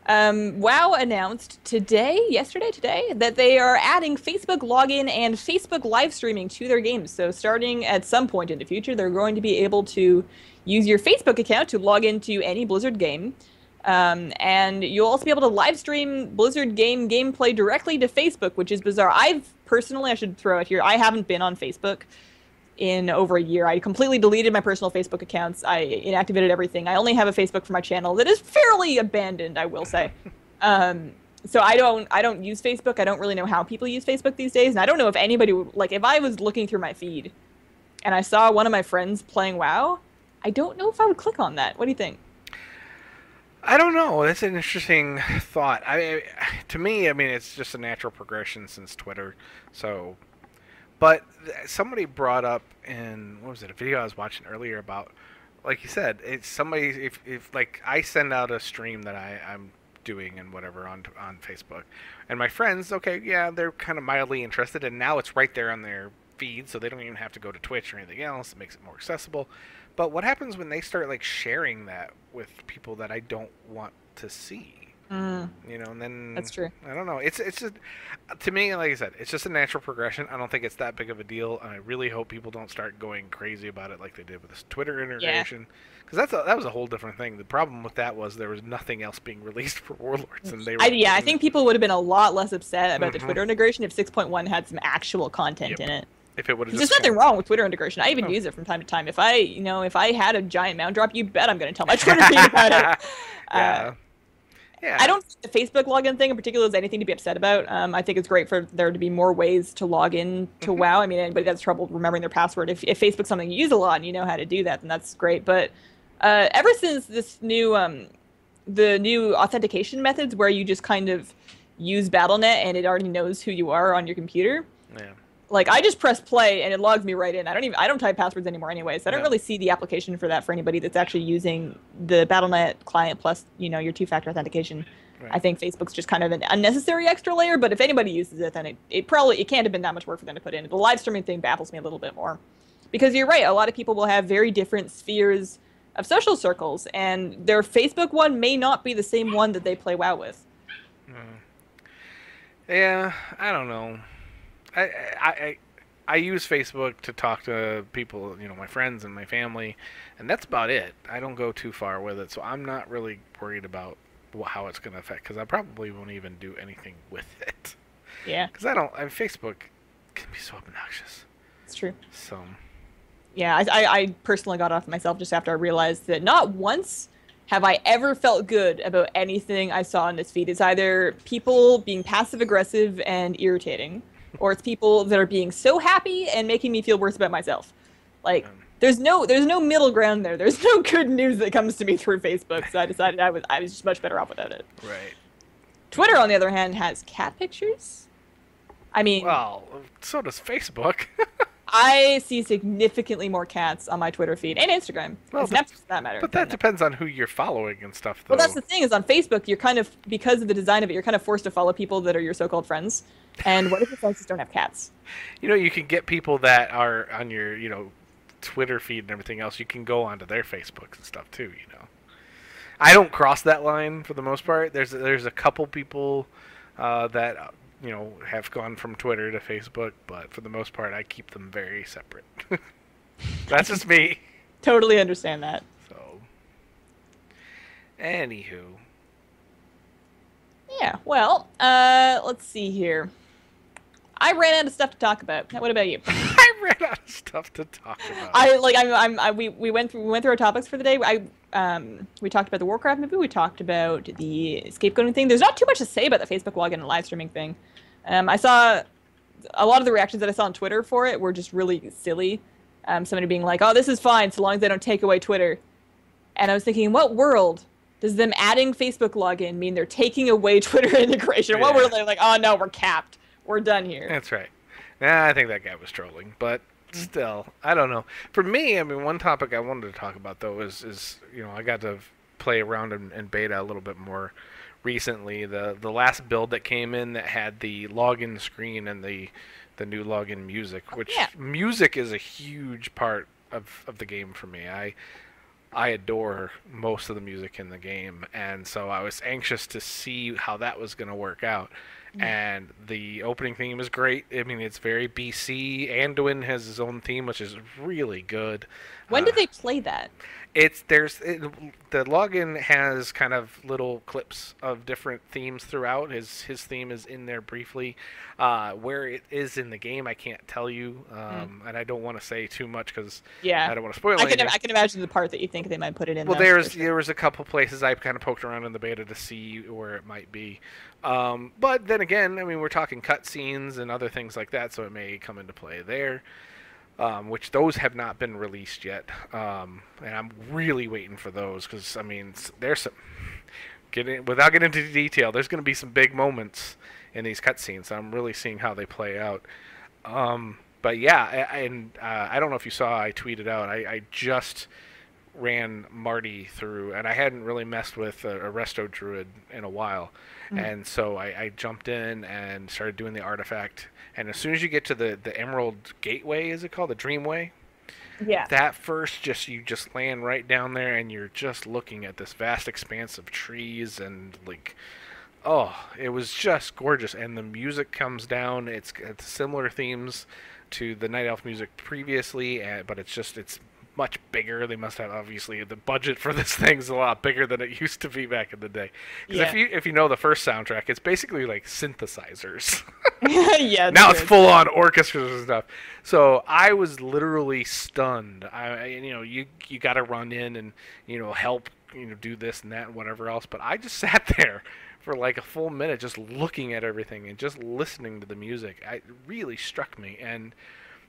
S3: WoW announced yesterday, that they are adding Facebook login and Facebook live streaming to their games. So starting at some point in the future, they're going to be able to use your Facebook account to log into any Blizzard game. And you'll also be able to live stream Blizzard game gameplay directly to Facebook, which is bizarre. I should throw it here, I haven't been on Facebook in over a year. I completely deleted my personal Facebook accounts. I inactivated everything. I only have a Facebook for my channel that is fairly abandoned, I will say. So I don't use Facebook. I don't really know how people use Facebook these days, and I don't know if anybody would, like, if I was looking through my feed and I saw one of my friends playing WoW, I don't know if I would click on that. What do you think?
S4: I don't know. That's an interesting thought. To me, it's just a natural progression since Twitter. So, but somebody brought up in, what was it, a video I was watching earlier about, like you said, it's somebody, if like I send out a stream that I'm doing and whatever on Facebook, and my friends, okay, yeah, they're kind of mildly interested, and now it's right there on their feed, so they don't even have to go to Twitch or anything else. It makes it more accessible. But what happens when they start like sharing that with people that I don't want to see? And then
S3: That's true.
S4: I don't know. It's just, to me, like I said, it's just a natural progression. I don't think it's that big of a deal, and I really hope people don't start going crazy about it like they did with this Twitter integration. Because that was a whole different thing. The problem with that was there was nothing else being released for Warlords, and they were. I
S3: think people would have been a lot less upset about the Twitter integration if 6.1 had some actual content in it.
S4: If it would have.
S3: There's nothing wrong with Twitter integration. I even use it from time to time. If I had a giant mount drop, you bet I'm going to tell my Twitter feed about it.
S4: Yeah.
S3: I don't think the Facebook login thing in particular is anything to be upset about. I think it's great for there to be more ways to log in to WoW. I mean, anybody that's trouble remembering their password, if Facebook's something you use a lot and you know how to do that, then that's great. But ever since this new, the new authentication methods where you just kind of use Battle.net and it already knows who you are on your computer.
S4: Yeah.
S3: Like, I just press play and it logs me right in. I don't type passwords anymore anyway, so I don't really see the application for that for anybody that's actually using the Battle.net client plus, your two-factor authentication. Right. I think Facebook's just kind of an unnecessary extra layer, but if anybody uses it, then it can't have been that much work for them to put in. The live streaming thing baffles me a little bit more. Because you're right, a lot of people will have very different spheres of social circles, and their Facebook one may not be the same one that they play WoW with.
S4: Yeah, I don't know. I use Facebook to talk to people, my friends and my family, and that's about it. I don't go too far with it, so I'm not really worried about how it's going to affect, because I probably won't even do anything with it.
S3: Yeah.
S4: Because Facebook can be so obnoxious.
S3: It's true.
S4: So.
S3: Yeah, I personally got off myself just after I realized that not once have I ever felt good about anything I saw in this feed. It's either people being passive-aggressive and irritating, or it's people that are being so happy and making me feel worse about myself. Like, there's no middle ground there. There's no good news that comes to me through Facebook, so I decided I was just much better off without it.
S4: Right.
S3: Twitter, on the other hand, has cat pictures. I mean...
S4: Well, so does Facebook.
S3: I see significantly more cats on my Twitter feed and Instagram. Well, Snapchat, for that matter.
S4: But that depends on who you're following and stuff, though.
S3: Well, that's the thing, is on Facebook, you're kind of, because of the design of it, you're kind of forced to follow people that are your so-called friends. And what if your friends just don't have cats?
S4: You can get people that are on your, Twitter feed and everything else. You can go onto their Facebooks and stuff, too, I don't cross that line for the most part. There's a couple people that... have gone from Twitter to Facebook, but for the most part, I keep them very separate. That's just me.
S3: Totally understand that.
S4: So, anywho.
S3: Yeah, well, let's see here. I ran out of stuff to talk about. What about you?
S4: I ran out of stuff to talk about.
S3: We went through our topics for the day. We talked about the Warcraft movie. We talked about the scapegoating thing. There's not too much to say about the Facebook login and live streaming thing. I saw a lot of the reactions that I saw on Twitter for it were just really silly. Somebody being like, "Oh, this is fine so long as they don't take away Twitter." And I was thinking, in what world does them adding Facebook login mean they're taking away Twitter integration? Yeah. What world are they like, "Oh no, we're capped. We're done here."
S4: That's right. Nah, I think that guy was trolling, but still, I don't know. For me, one topic I wanted to talk about though is I got to play around in beta a little bit more recently. The last build that came in that had the login screen and the new login music, which music is a huge part of the game for me. I adore most of the music in the game, and so I was anxious to see how that was going to work out. And the opening theme is great. I mean, it's very BC. Anduin has his own theme, which is really good.
S3: When did they play that?
S4: The login has kind of little clips of different themes throughout. His theme is in there briefly. Where it is in the game, I can't tell you, and I don't want to say too much because I don't want to spoil anything.
S3: I can imagine the part that you think they might put it in.
S4: Well, there was a couple places I kind of poked around in the beta to see where it might be. But then again, I mean, we're talking cutscenes and other things like that, so it may come into play there. Which those have not been released yet, and I'm really waiting for those because I mean, there's some without getting into detail, there's going to be some big moments in these cutscenes. So I'm really seeing how they play out. But yeah, I don't know if you saw, I tweeted out, I just ran Marty through, and I hadn't really messed with a Resto Druid in a while. And so I jumped in and started doing the artifact. And as soon as you get to the Emerald Gateway, is it called? The Dreamway?
S3: Yeah.
S4: That first, you just land right down there, and you're just looking at this vast expanse of trees and, like, oh, it was just gorgeous. And the music comes down. It's similar themes to the Night Elf music previously, but it's much bigger. They must have, obviously, the budget for this thing's a lot bigger than it used to be back in the day. Because if you know the first soundtrack, it's basically like synthesizers.
S3: Yeah.
S4: Now it's full on orchestras and stuff. So I was literally stunned. You got to run in and help do this and that and whatever else. But I just sat there for like a full minute just looking at everything and just listening to the music. It really struck me. And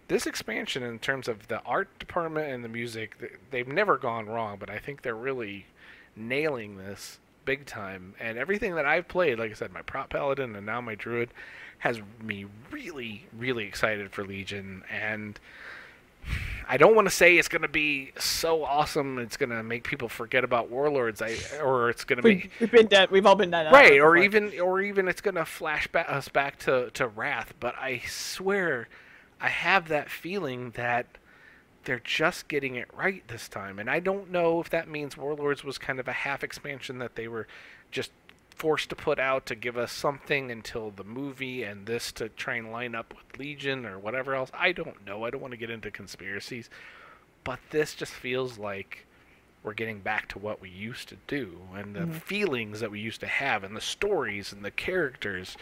S4: this expansion, in terms of the art department and the music, they've never gone wrong, but I think they're really nailing this big time. And everything that I've played, like I said, my Prop Paladin and now my Druid, has me really, really excited for Legion. And I don't want to say it's going to be so awesome it's going to make people forget about Warlords, or it's going to be...
S3: We've all been done.
S4: Right, or even it's going to flash us back to Wrath, but I swear... I have that feeling that they're just getting it right this time. And I don't know if that means Warlords was kind of a half expansion that they were just forced to put out to give us something until the movie, and this to try and line up with Legion or whatever else. I don't know. I don't want to get into conspiracies. But this just feels like we're getting back to what we used to do and the feelings that we used to have and the stories and the characters.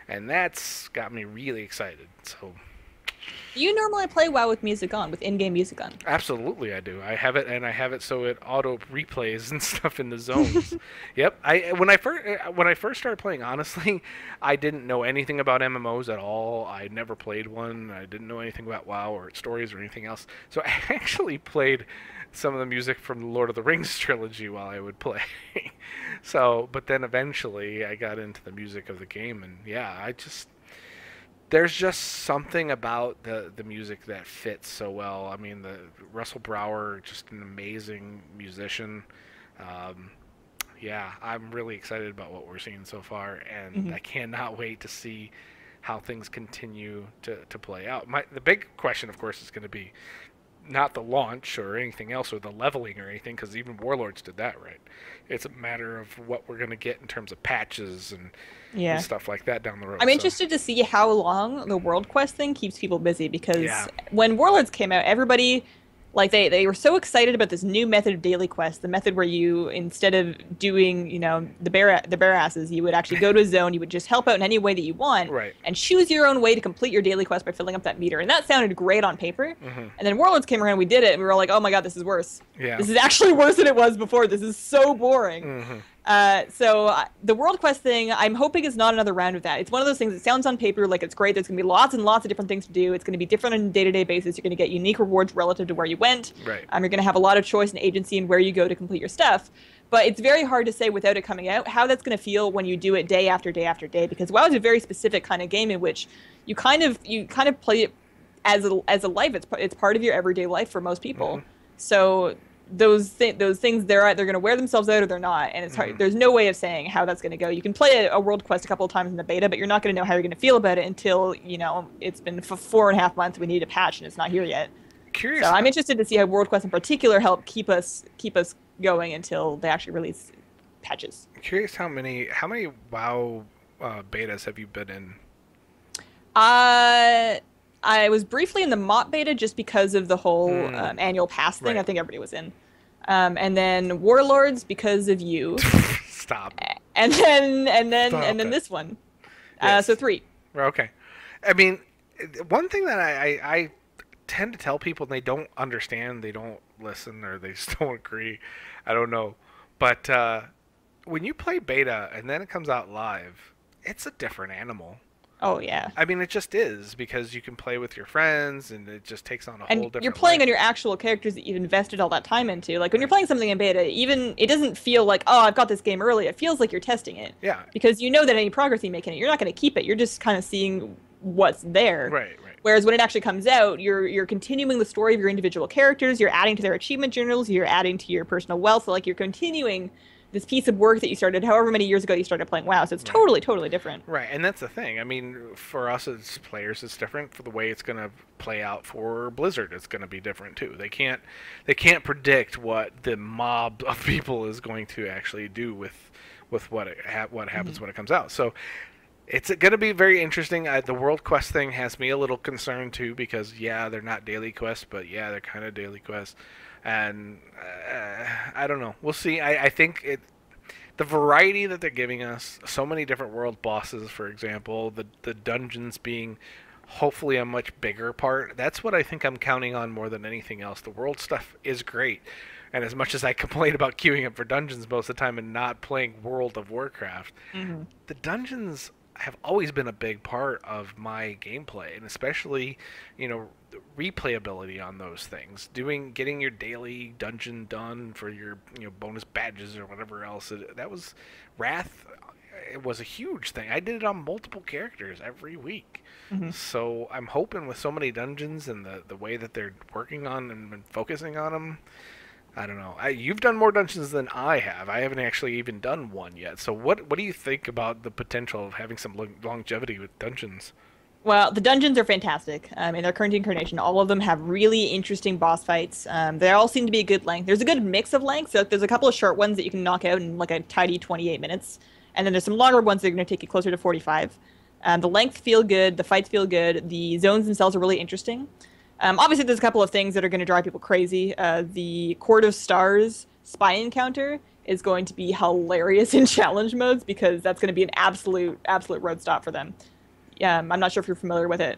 S4: And that's got me really excited. So...
S3: Do you normally play WoW with music on, with in-game music on?
S4: Absolutely, I do. I have it, and I have it so it auto replays and stuff in the zones. Yep. When I first started playing, honestly, I didn't know anything about MMOs at all. I never played one. I didn't know anything about WoW or its stories or anything else. So I actually played some of the music from the Lord of the Rings trilogy while I would play. But then eventually I got into the music of the game, and yeah, there's just something about the music that fits so well. I mean, Russell Brower, just an amazing musician. Yeah, I'm really excited about what we're seeing so far, and I cannot wait to see how things continue to play out. The big question, of course, is going to be not the launch or anything else or the leveling or anything, because even Warlords did that right. It's a matter of what we're going to get in terms of patches and stuff like that down the road.
S3: I'm interested to see how long the World Quest thing keeps people busy, because when Warlords came out, everybody, like, they were so excited about this new method of daily quest, the method where you, instead of doing, the bare asses, you would actually go to a zone, you would just help out in any way that you want, and choose your own way to complete your daily quest by filling up that meter. And that sounded great on paper. And then Warlords came around, we did it, and we were like, oh my god, this is worse. This is actually worse than it was before. This is so boring. The World Quest thing, I'm hoping is not another round of that. It's one of those things that sounds on paper like it's great. There's going to be lots and lots of different things to do. It's going to be different on a day-to-day basis. You're going to get unique rewards relative to where you went. You're going to have a lot of choice and agency in where you go to complete your stuff. But it's very hard to say without it coming out how that's going to feel when you do it day after day after day, because WoW is a very specific kind of game in which you kind of play it as a life. It's part of your everyday life for most people. So those things, they're either going to wear themselves out or they're not, and it's hard. There's no way of saying how that's going to go. You can play a World Quest a couple of times in the beta, but you're not going to know how you're going to feel about it until it's been for 4.5 months. We need a patch and it's not here yet.
S4: curious.
S3: So I'm interested to see how World Quest in particular help keep us going until they actually release patches.
S4: I'm curious how many WoW betas have you been in?
S3: I was briefly in the MOP beta just because of the whole annual pass thing.
S4: Right.
S3: I think everybody was in. And then Warlords because of you.
S4: Stop.
S3: And then this one.
S4: Yes.
S3: So 3.
S4: Okay. I mean, one thing that I tend to tell people, and they don't understand, they don't listen, or they just don't agree. I don't know. But when you play beta and then it comes out live, it's a different animal.
S3: Oh, yeah.
S4: I mean, it just is, because you can play with your friends, and it just takes on a whole different
S3: you're playing
S4: life.
S3: on your actual characters that you've invested all that time into. Like, when you're playing something in beta, even it doesn't feel like, oh, I've got this game early. It feels like you're testing it.
S4: Yeah.
S3: Because you know that any progress you make in it, you're not going to keep it. You're just kind of seeing what's there.
S4: Right.
S3: Whereas when it actually comes out, you're continuing the story of your individual characters, you're adding to their achievement journals, you're adding to your personal wealth. So, like, you're continuing this piece of work that you started however many years ago you started playing WoW. So it's totally different.
S4: Right, and that's the thing. I mean, for us as players, it's different. For the way it's going to play out for Blizzard, it's going to be different too. They can't predict what the mob of people is going to actually do with what happens when it comes out. So it's going to be very interesting. The World Quest thing has me a little concerned too, because they're not daily quests, but they're kind of daily quests. And I don't know. We'll see. I think the variety that they're giving us, so many different world bosses, for example, the dungeons being hopefully a much bigger part. That's what I think I'm counting on more than anything else. The world stuff is great. And as much as I complain about queuing up for dungeons most of the time and not playing World of Warcraft, the dungeons have always been a big part of my gameplay, and especially, replayability on those things. Getting your daily dungeon done for your bonus badges or whatever else. That was Wrath. It was a huge thing. I did it on multiple characters every week. So I'm hoping with so many dungeons and the way that they're working on and focusing on them, I don't know. You've done more dungeons than I have. I haven't actually even done one yet. So what do you think about the potential of having some longevity with dungeons?
S3: Well, the dungeons are fantastic. In their current incarnation, all of them have really interesting boss fights. They all seem to be a good length. There's a good mix of lengths. So there's a couple of short ones that you can knock out in like a tidy 28 minutes. And then there's some longer ones that are going to take you closer to 45. The length feel good. The fights feel good. The zones themselves are really interesting. Obviously, there's a couple of things that are going to drive people crazy. The Court of Stars spy encounter is going to be hilarious in challenge modes, because that's going to be an absolute road stop for them. I'm not sure if you're familiar with it.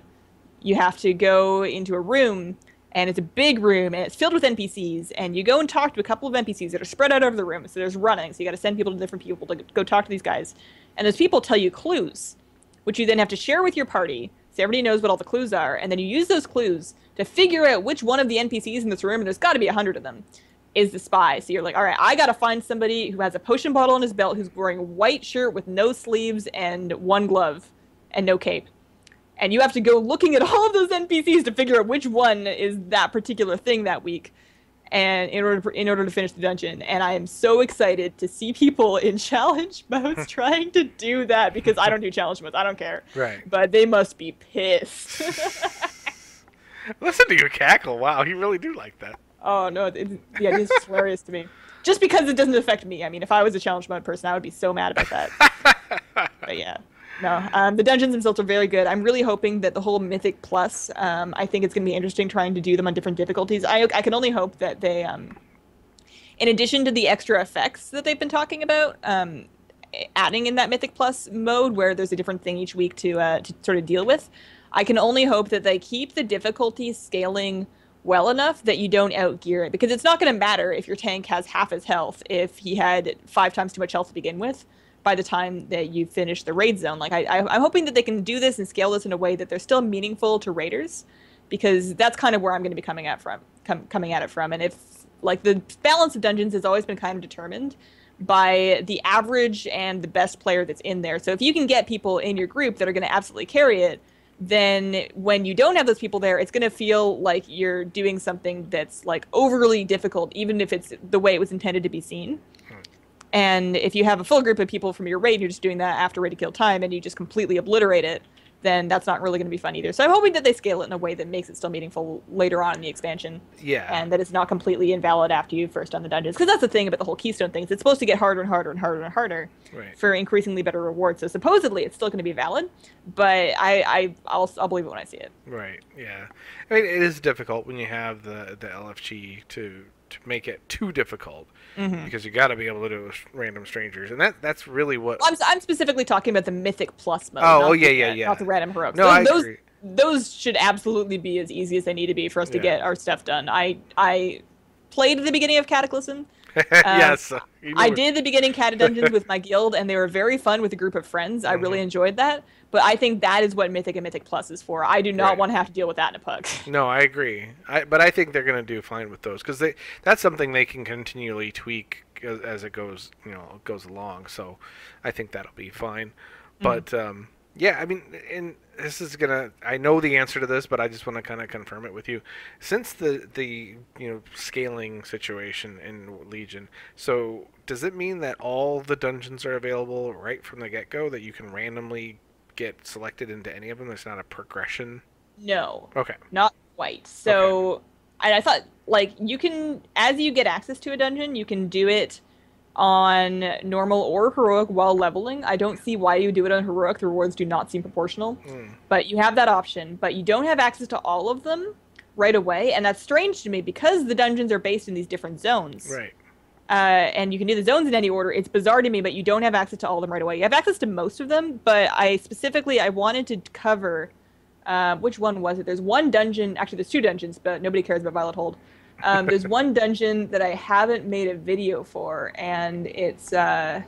S3: You have to go into a room, and it's a big room, and it's filled with NPCs, and you go and talk to a couple of NPCs that are spread out over the room. So there's running, so you got to send people to different people to go talk to these guys. And those people tell you clues, which you then have to share with your party, so everybody knows what all the clues are, and then you use those clues to figure out which one of the NPCs in this room, and there's got to be 100 of them, is the spy. So you're like, all right, I got to find somebody who has a potion bottle on his belt, who's wearing a white shirt with no sleeves and one glove and no cape. And you have to go looking at all of those NPCs to figure out which one is that particular thing that week, and in order to finish the dungeon. And I am so excited to see people in challenge modes trying to do that, because I don't do challenge modes. I don't care.
S4: Right.
S3: But they must be pissed.
S4: Listen to you cackle. Wow, you really do like that.
S3: Oh, no. It's hilarious to me. Just because it doesn't affect me. I mean, if I was a challenge mode person, I would be so mad about that. But yeah. No, the dungeons themselves are very good. I'm really hoping that the whole Mythic Plus, I think it's going to be interesting trying to do them on different difficulties. I can only hope that they, in addition to the extra effects that they've been talking about, adding in that Mythic Plus mode where there's a different thing each week to sort of deal with, I can only hope that they keep the difficulty scaling well enough that you don't outgear it. Because it's not going to matter if your tank has half his health if he had 5 times too much health to begin with by the time that you finish the raid zone. Like, I'm hoping that they can do this and scale this in a way that they're still meaningful to raiders, because that's kind of where I'm going to be coming at it from. And if, like, the balance of dungeons has always been kind of determined by the average and the best player that's in there. So if you can get people in your group that are going to absolutely carry it, then when you don't have those people there, it's going to feel like you're doing something that's, like, overly difficult, even if it's the way it was intended to be seen. And if you have a full group of people from your raid, you're just doing that after raid to kill time, and you just completely obliterate it, then that's not really going to be fun either. So I'm hoping that they scale it in a way that makes it still meaningful later on in the expansion.
S4: Yeah.
S3: And that it's not completely invalid after you've first done the dungeons. Because that's the thing about the whole Keystone thing. It's supposed to get harder and harder and harder and harder for increasingly better rewards. So supposedly it's still going to be valid, but I'll believe it when I see it.
S4: Right, yeah. I mean, it is difficult when you have the LFG to make it too difficult, because you got to be able to do it with random strangers, and that's really what
S3: I'm specifically talking about the Mythic Plus mode.
S4: Oh, yeah.
S3: Not the random heroics.
S4: No, I agree.
S3: Those should absolutely be as easy as they need to be for us to get our stuff done. I played at the beginning of Cataclysm.
S4: Yes,
S3: I did the beginning Cata dungeons with my guild, and they were very fun with a group of friends. I really enjoyed that. But I think that is what Mythic and Mythic Plus is for. I do not want to have to deal with that in a pug.
S4: No, I agree. But I think they're going to do fine with those, because that's something they can continually tweak as it goes, goes along. So I think that'll be fine. But yeah, I mean, and this is I know the answer to this, but I just want to kind of confirm it with you. Since the scaling situation in Legion, so does it mean that all the dungeons are available right from the get-go, that you can randomly get selected into any of them? There's not a progression?
S3: No.
S4: Okay.
S3: Not quite. So, and I thought, you can, as you get access to a dungeon, you can do it on normal or heroic while leveling. I don't see why you do it on heroic. The rewards do not seem proportional. But you have that option. But you don't have access to all of them right away. And that's strange to me because the dungeons are based in these different zones.
S4: Right.
S3: And you can do the zones in any order. It's bizarre to me, but you don't have access to all of them right away. You have access to most of them, but I wanted to cover, which one was it? There's one dungeon, actually there's two dungeons, but nobody cares about Violet Hold. There's one dungeon that I haven't made a video for, and it's, I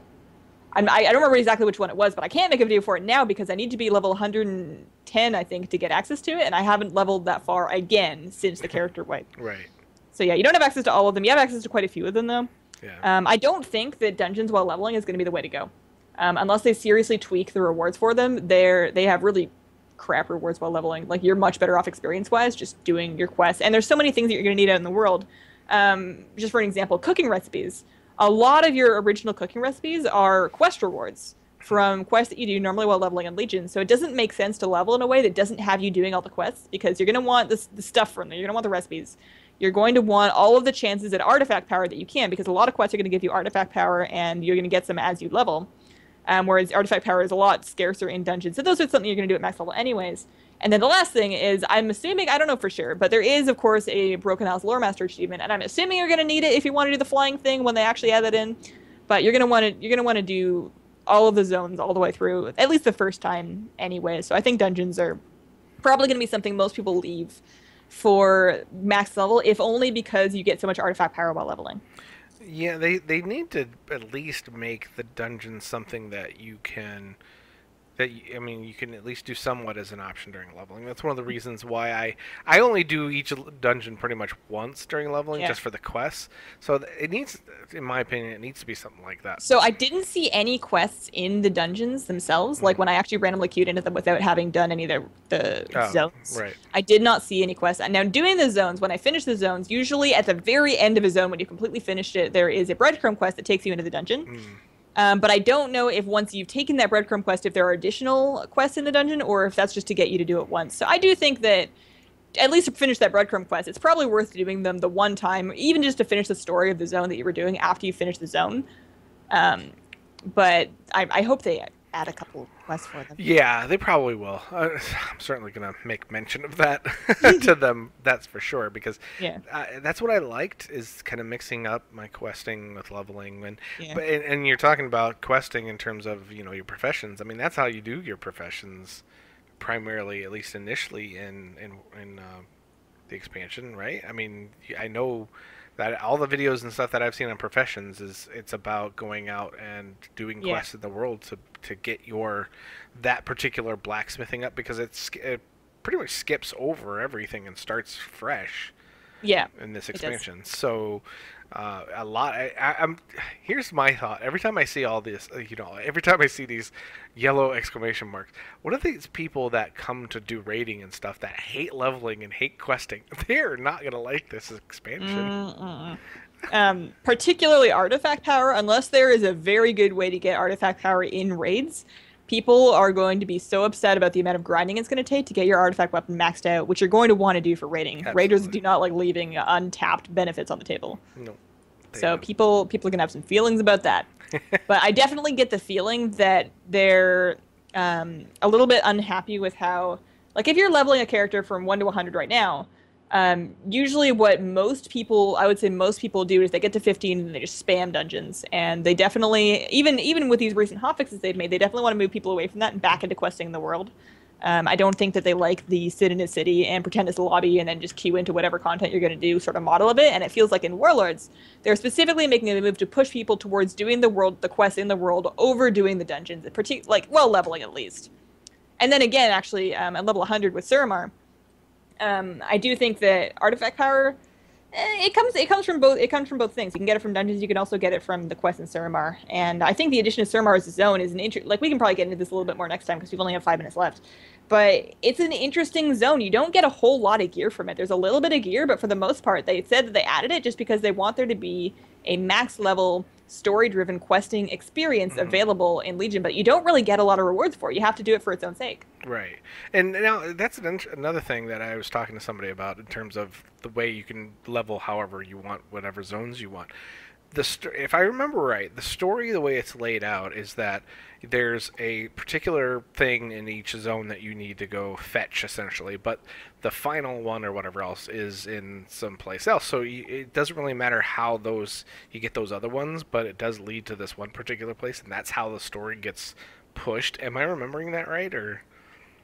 S3: don't remember exactly which one it was, but I can't make a video for it now because I need to be level 110, I think, to get access to it, and I haven't leveled that far again since the character wipe.
S4: Right.
S3: So yeah, you don't have access to all of them. You have access to quite a few of them, though.
S4: Yeah.
S3: I don't think that dungeons while leveling is going to be the way to go. Unless they seriously tweak the rewards for them, they have really crap rewards while leveling. You're much better off experience-wise just doing your quests. And there's so many things that you're going to need out in the world. Just for an example, cooking recipes. A lot of your original cooking recipes are quest rewards from quests that you do normally while leveling in Legion. So it doesn't make sense to level in a way that doesn't have you doing all the quests, because you're going to want the stuff from there. You're going to want the recipes. You're going to want all of the chances at artifact power that you can, because a lot of quests are going to give you artifact power, and you're going to get some as you level. Whereas artifact power is a lot scarcer in dungeons. So those are something you're going to do at max level anyways. And then the last thing is, I'm assuming, I don't know for sure, but there is, of course, a Broken House Lore Master achievement, and I'm assuming you're going to need it if you want to do the flying thing when they actually add that in. But you're going to want to do all of the zones all the way through, at least the first time anyway. So I think dungeons are probably going to be something most people leave for max level, if only because you get so much artifact power while leveling.
S4: Yeah, they need to at least make the dungeon something that you can you can at least do somewhat as an option during leveling. That's one of the reasons why I only do each dungeon pretty much once during leveling, just for the quests. So it needs, in my opinion, it needs to be something like that.
S3: So I didn't see any quests in the dungeons themselves, when I actually randomly queued into them without having done any of the zones.
S4: Right.
S3: I did not see any quests. And now doing the zones, when I finish the zones, usually at the very end of a zone, when you completely finished it, there is a breadcrumb quest that takes you into the dungeon. But I don't know if once you've taken that breadcrumb quest, if there are additional quests in the dungeon, or if that's just to get you to do it once. So I do think that, at least to finish that breadcrumb quest, it's probably worth doing them the one time, even just to finish the story of the zone that you were doing after you finish the zone. But I hope they add a couple quests for them.
S4: Yeah, they probably will. I'm certainly going to make mention of that to them, that's for sure, because that's what I liked, is kind of mixing up my questing with leveling. And you're talking about questing in terms of, your professions. I mean, that's how you do your professions primarily, at least initially, in the expansion, right? I mean, I know that all the videos and stuff that I've seen on professions it's about going out and doing quests in the world to get that particular blacksmithing up, because it pretty much skips over everything and starts fresh.
S3: Yeah.
S4: In this expansion, so a lot. Here's my thought. Every time I see all this, every time I see these yellow exclamation marks, what are these people that come to do raiding and stuff that hate leveling and hate questing? They're not gonna like this expansion.
S3: Particularly artifact power, unless there is a very good way to get artifact power in raids. people are going to be so upset about the amount of grinding it's going to take to get your artifact weapon maxed out, which you're going to want to do for raiding.
S4: Absolutely.
S3: Raiders do not like leaving untapped benefits on the table.
S4: No.
S3: So people are going to have some feelings about that. But I definitely get the feeling that they're a little bit unhappy with how, like, if you're leveling a character from 1 to 100 right now, usually what I would say most people do is they get to 15 and they just spam dungeons. And they definitely, even with these recent hotfixes they've made, they definitely want to move people away from that and back into questing in the world. I don't think that they like the sit in a city and pretend it's a lobby and then just queue into whatever content you're going to do sort of model of it. And it feels like in Warlords, they're specifically making a move to push people towards doing the quests in the world over doing the dungeons, leveling at least. And then again, actually, at level 100 with Suramar, I do think that artifact power, it comes from both things. You can get it from dungeons. You can also get it from the quest in Suramar. And I think the addition of Suramar as a zone is we can probably get into this a little bit more next time because we only have 5 minutes left. But it's an interesting zone. You don't get a whole lot of gear from it. There's a little bit of gear, but for the most part, they said that they added it just because they want there to be a max level story-driven questing experience available in Legion, but you don't really get a lot of rewards for it. You have to do it for its own sake.
S4: Right. And now that's another thing that I was talking to somebody about in terms of the way you can level however you want, whatever zones you want. If I remember right, the story, the way it's laid out, is that there's a particular thing in each zone that you need to go fetch, essentially, but the final one or whatever else is in someplace else. So it doesn't really matter how you get those other ones, but it does lead to this one particular place, and that's how the story gets pushed. Am I remembering that right, or...?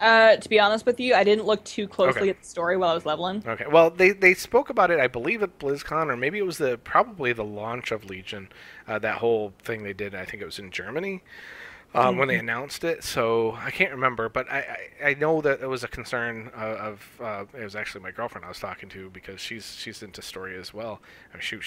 S3: To be honest with you, I didn't look too closely at the story while I was leveling.
S4: Okay. Well, they spoke about it, I believe, at BlizzCon, or maybe it was probably the launch of Legion. That whole thing they did, I think it was in Germany, when they announced it. So I can't remember, but I know that it was a concern of it was actually my girlfriend I was talking to because she's into story as well. I mean,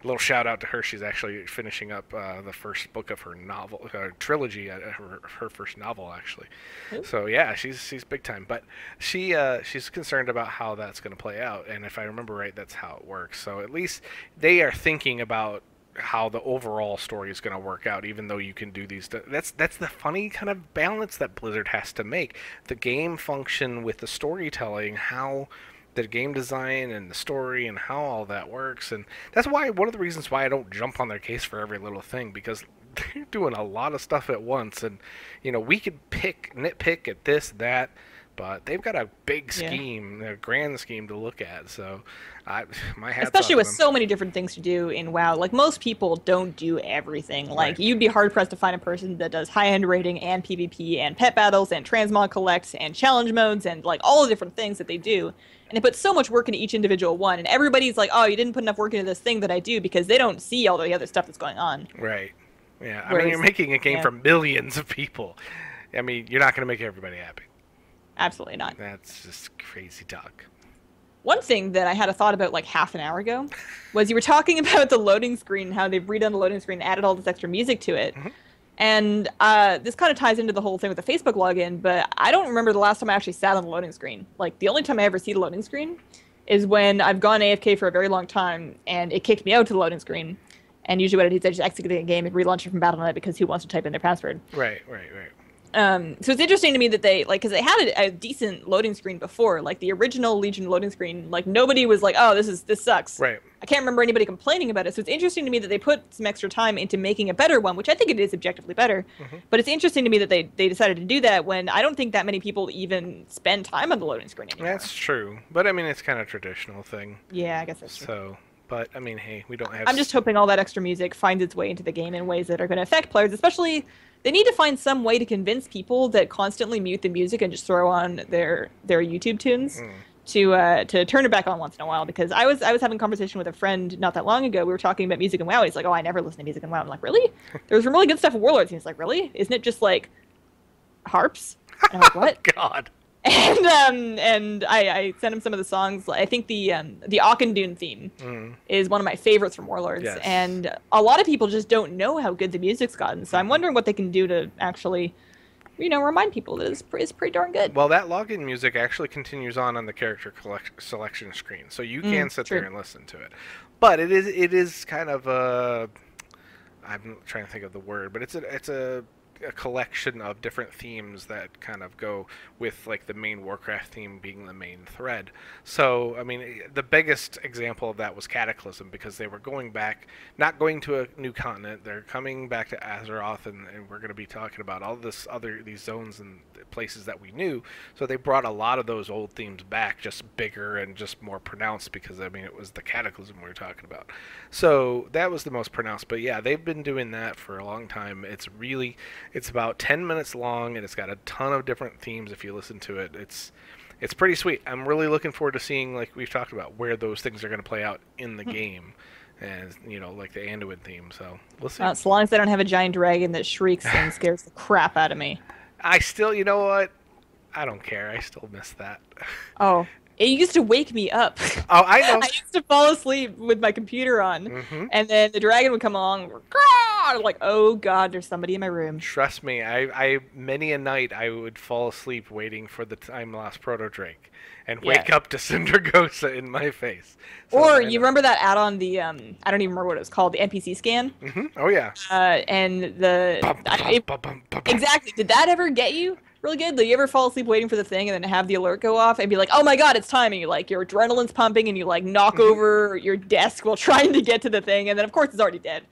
S4: a little shout out to her. She's actually finishing up the first book of her novel trilogy, her first novel actually. Ooh. So yeah, she's big time. But she's concerned about how that's going to play out. And if I remember right, that's how it works. So at least they are thinking about how the overall story is going to work out, even though you can do these. That's the funny kind of balance that Blizzard has to make. The game function with the storytelling, how the game design and the story and how all that works. And that's why one of the reasons why I don't jump on their case for every little thing, because they're doing a lot of stuff at once. And we could nitpick at this, that, but they've got a big scheme, a grand scheme to look at. So my hat's
S3: especially
S4: off
S3: with
S4: to them.
S3: so many different things to do in WoW. Like, most people don't do everything. Like, you'd be hard pressed to find a person that does high-end raiding and PvP and pet battles and transmog collect and challenge modes and like all the different things that they do. And they put so much work into each individual one, and everybody's like, oh, you didn't put enough work into this thing that I do, because they don't see all the other stuff that's going on.
S4: Right. Yeah.
S3: Whereas,
S4: I mean, you're making a game for millions of people. I mean, you're not going to make everybody happy.
S3: Absolutely not.
S4: That's just crazy talk.
S3: One thing that I had a thought about like half an hour ago was you were talking about the loading screen, how they've redone the loading screen and added all this extra music to it. Mm-hmm. And this kind of ties into the whole thing with the Facebook login, but I don't remember the last time I actually sat on the loading screen. Like, the only time I ever see the loading screen is when I've gone AFK for a very long time, and it kicked me out to the loading screen. And usually what I do is I just exit the game and relaunch it from Battle.net because who wants to type in their password?
S4: Right.
S3: So it's interesting to me that they, like, because they had a decent loading screen before, like the original Legion loading screen, like nobody was like, oh, this sucks.
S4: Right.
S3: I can't remember anybody complaining about it. So it's interesting to me that they put some extra time into making a better one, which I think it is objectively better. Mm-hmm. But it's interesting to me that they decided to do that when I don't think that many people even spend time on the loading screen anymore.
S4: That's true. But I mean, it's kind of a traditional thing.
S3: Yeah, I guess that's true.
S4: So, but I mean, hey, we don't have...
S3: I'm just hoping all that extra music finds its way into the game in ways that are going to affect players, especially... They need to find some way to convince people that constantly mute the music and just throw on their YouTube tunes to turn it back on once in a while. Because I was having a conversation with a friend not that long ago. We were talking about music in WoW. He's like, oh, I never listen to music in WoW. I'm like, really? There's some really good stuff in Warlords. And he's like, really? Isn't it just like harps? And I'm like, what?
S4: God.
S3: And I sent him some of the songs. I think the Auchendoon theme is one of my favorites from Warlords. Yes. And a lot of people just don't know how good the music's gotten. So I'm wondering what they can do to actually, remind people that it's pretty darn good.
S4: Well, that login music actually continues on the character selection screen, so you can sit there and listen to it. But it is kind of a... I'm trying to think of the word, but it's a a collection of different themes that kind of go with like the main Warcraft theme being the main thread. So I mean, the biggest example of that was Cataclysm, because they were going back, not going to a new continent, they're coming back to Azeroth, and we're going to be talking about all these zones and places that we knew. So they brought a lot of those old themes back, just bigger and just more pronounced, because I mean it was the Cataclysm we were talking about. So that was the most pronounced. But yeah, they've been doing that for a long time. It's about 10 minutes long, and it's got a ton of different themes. If you listen to it, it's pretty sweet. I'm really looking forward to seeing, like we've talked about, where those things are going to play out in the game. And, you know, like the Anduin theme. So we'll see.
S3: As long as they don't have a giant dragon that shrieks and scares the crap out of me.
S4: I still, you know what? I don't care. I still miss that.
S3: Oh, it used to wake me up.
S4: Oh, I know.
S3: I used to fall asleep with my computer on, and then the dragon would come along. I'm like, oh god, there's somebody in my room.
S4: Trust me, I many a night I would fall asleep waiting for the Time Lost Proto Drake, and wake up to Cindergosa in my face. So
S3: or you remember that add-on, the I don't even remember what it was called, the NPC scan?
S4: Oh yeah.
S3: And exactly. Did that ever get you? Really good. Did you ever fall asleep waiting for the thing and then have the alert go off and be like, oh my god, it's time, and you like your adrenaline's pumping and you like knock over your desk while trying to get to the thing, and then of course it's already dead.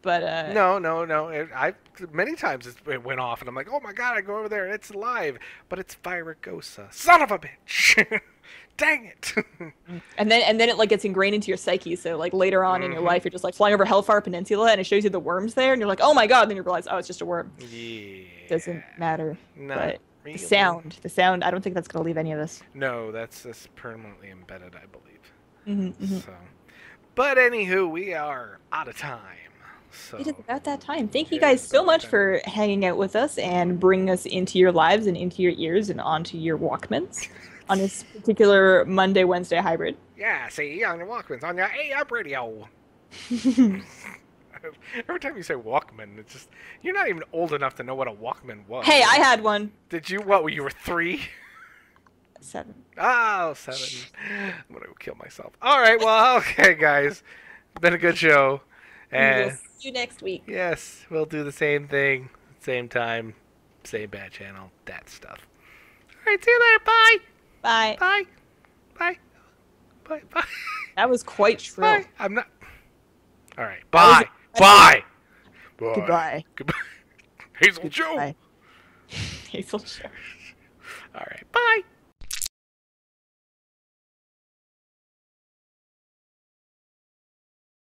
S3: But
S4: no. Many times it went off and I'm like, oh my god, I go over there and it's alive, but it's Viragosa. Son of a bitch. Dang it.
S3: and then it like gets ingrained into your psyche, so like later on in your life you're just like flying over Hellfire Peninsula and it shows you the worms there and you're like, oh my god, and then you realize, oh, it's just a worm.
S4: Yeah.
S3: Doesn't matter.
S4: No,
S3: but
S4: really.
S3: the sound, I don't think that's gonna leave any of this.
S4: No, that's permanently embedded, I believe. So, but anywho, we are out of time. So
S3: it is about that time. Thank you guys so much for hanging out with us and bringing us into your lives and into your ears and onto your Walkmans on this particular Monday, Wednesday hybrid.
S4: Yeah, see, on your Walkmans, on your AM radio. Every time you say Walkman, it's just, you're not even old enough to know what a Walkman was.
S3: Hey, I had one.
S4: Did you? What, you were 3?
S3: 7.
S4: Oh, 7. I'm going to kill myself. All right, well, okay, guys. Been a good show. And
S3: we'll see you next week.
S4: Yes, we'll do the same thing, same time, same bad channel, that stuff. All right, see you later. Bye.
S3: Bye.
S4: Bye. Bye. Bye. Bye.
S3: That was quite shrill.
S4: Bye. I'm not. All right. Bye. Bye. Bye.
S3: Goodbye.
S4: Goodbye. Hazel Joe.
S3: Hazel Joe.
S4: All right. Bye.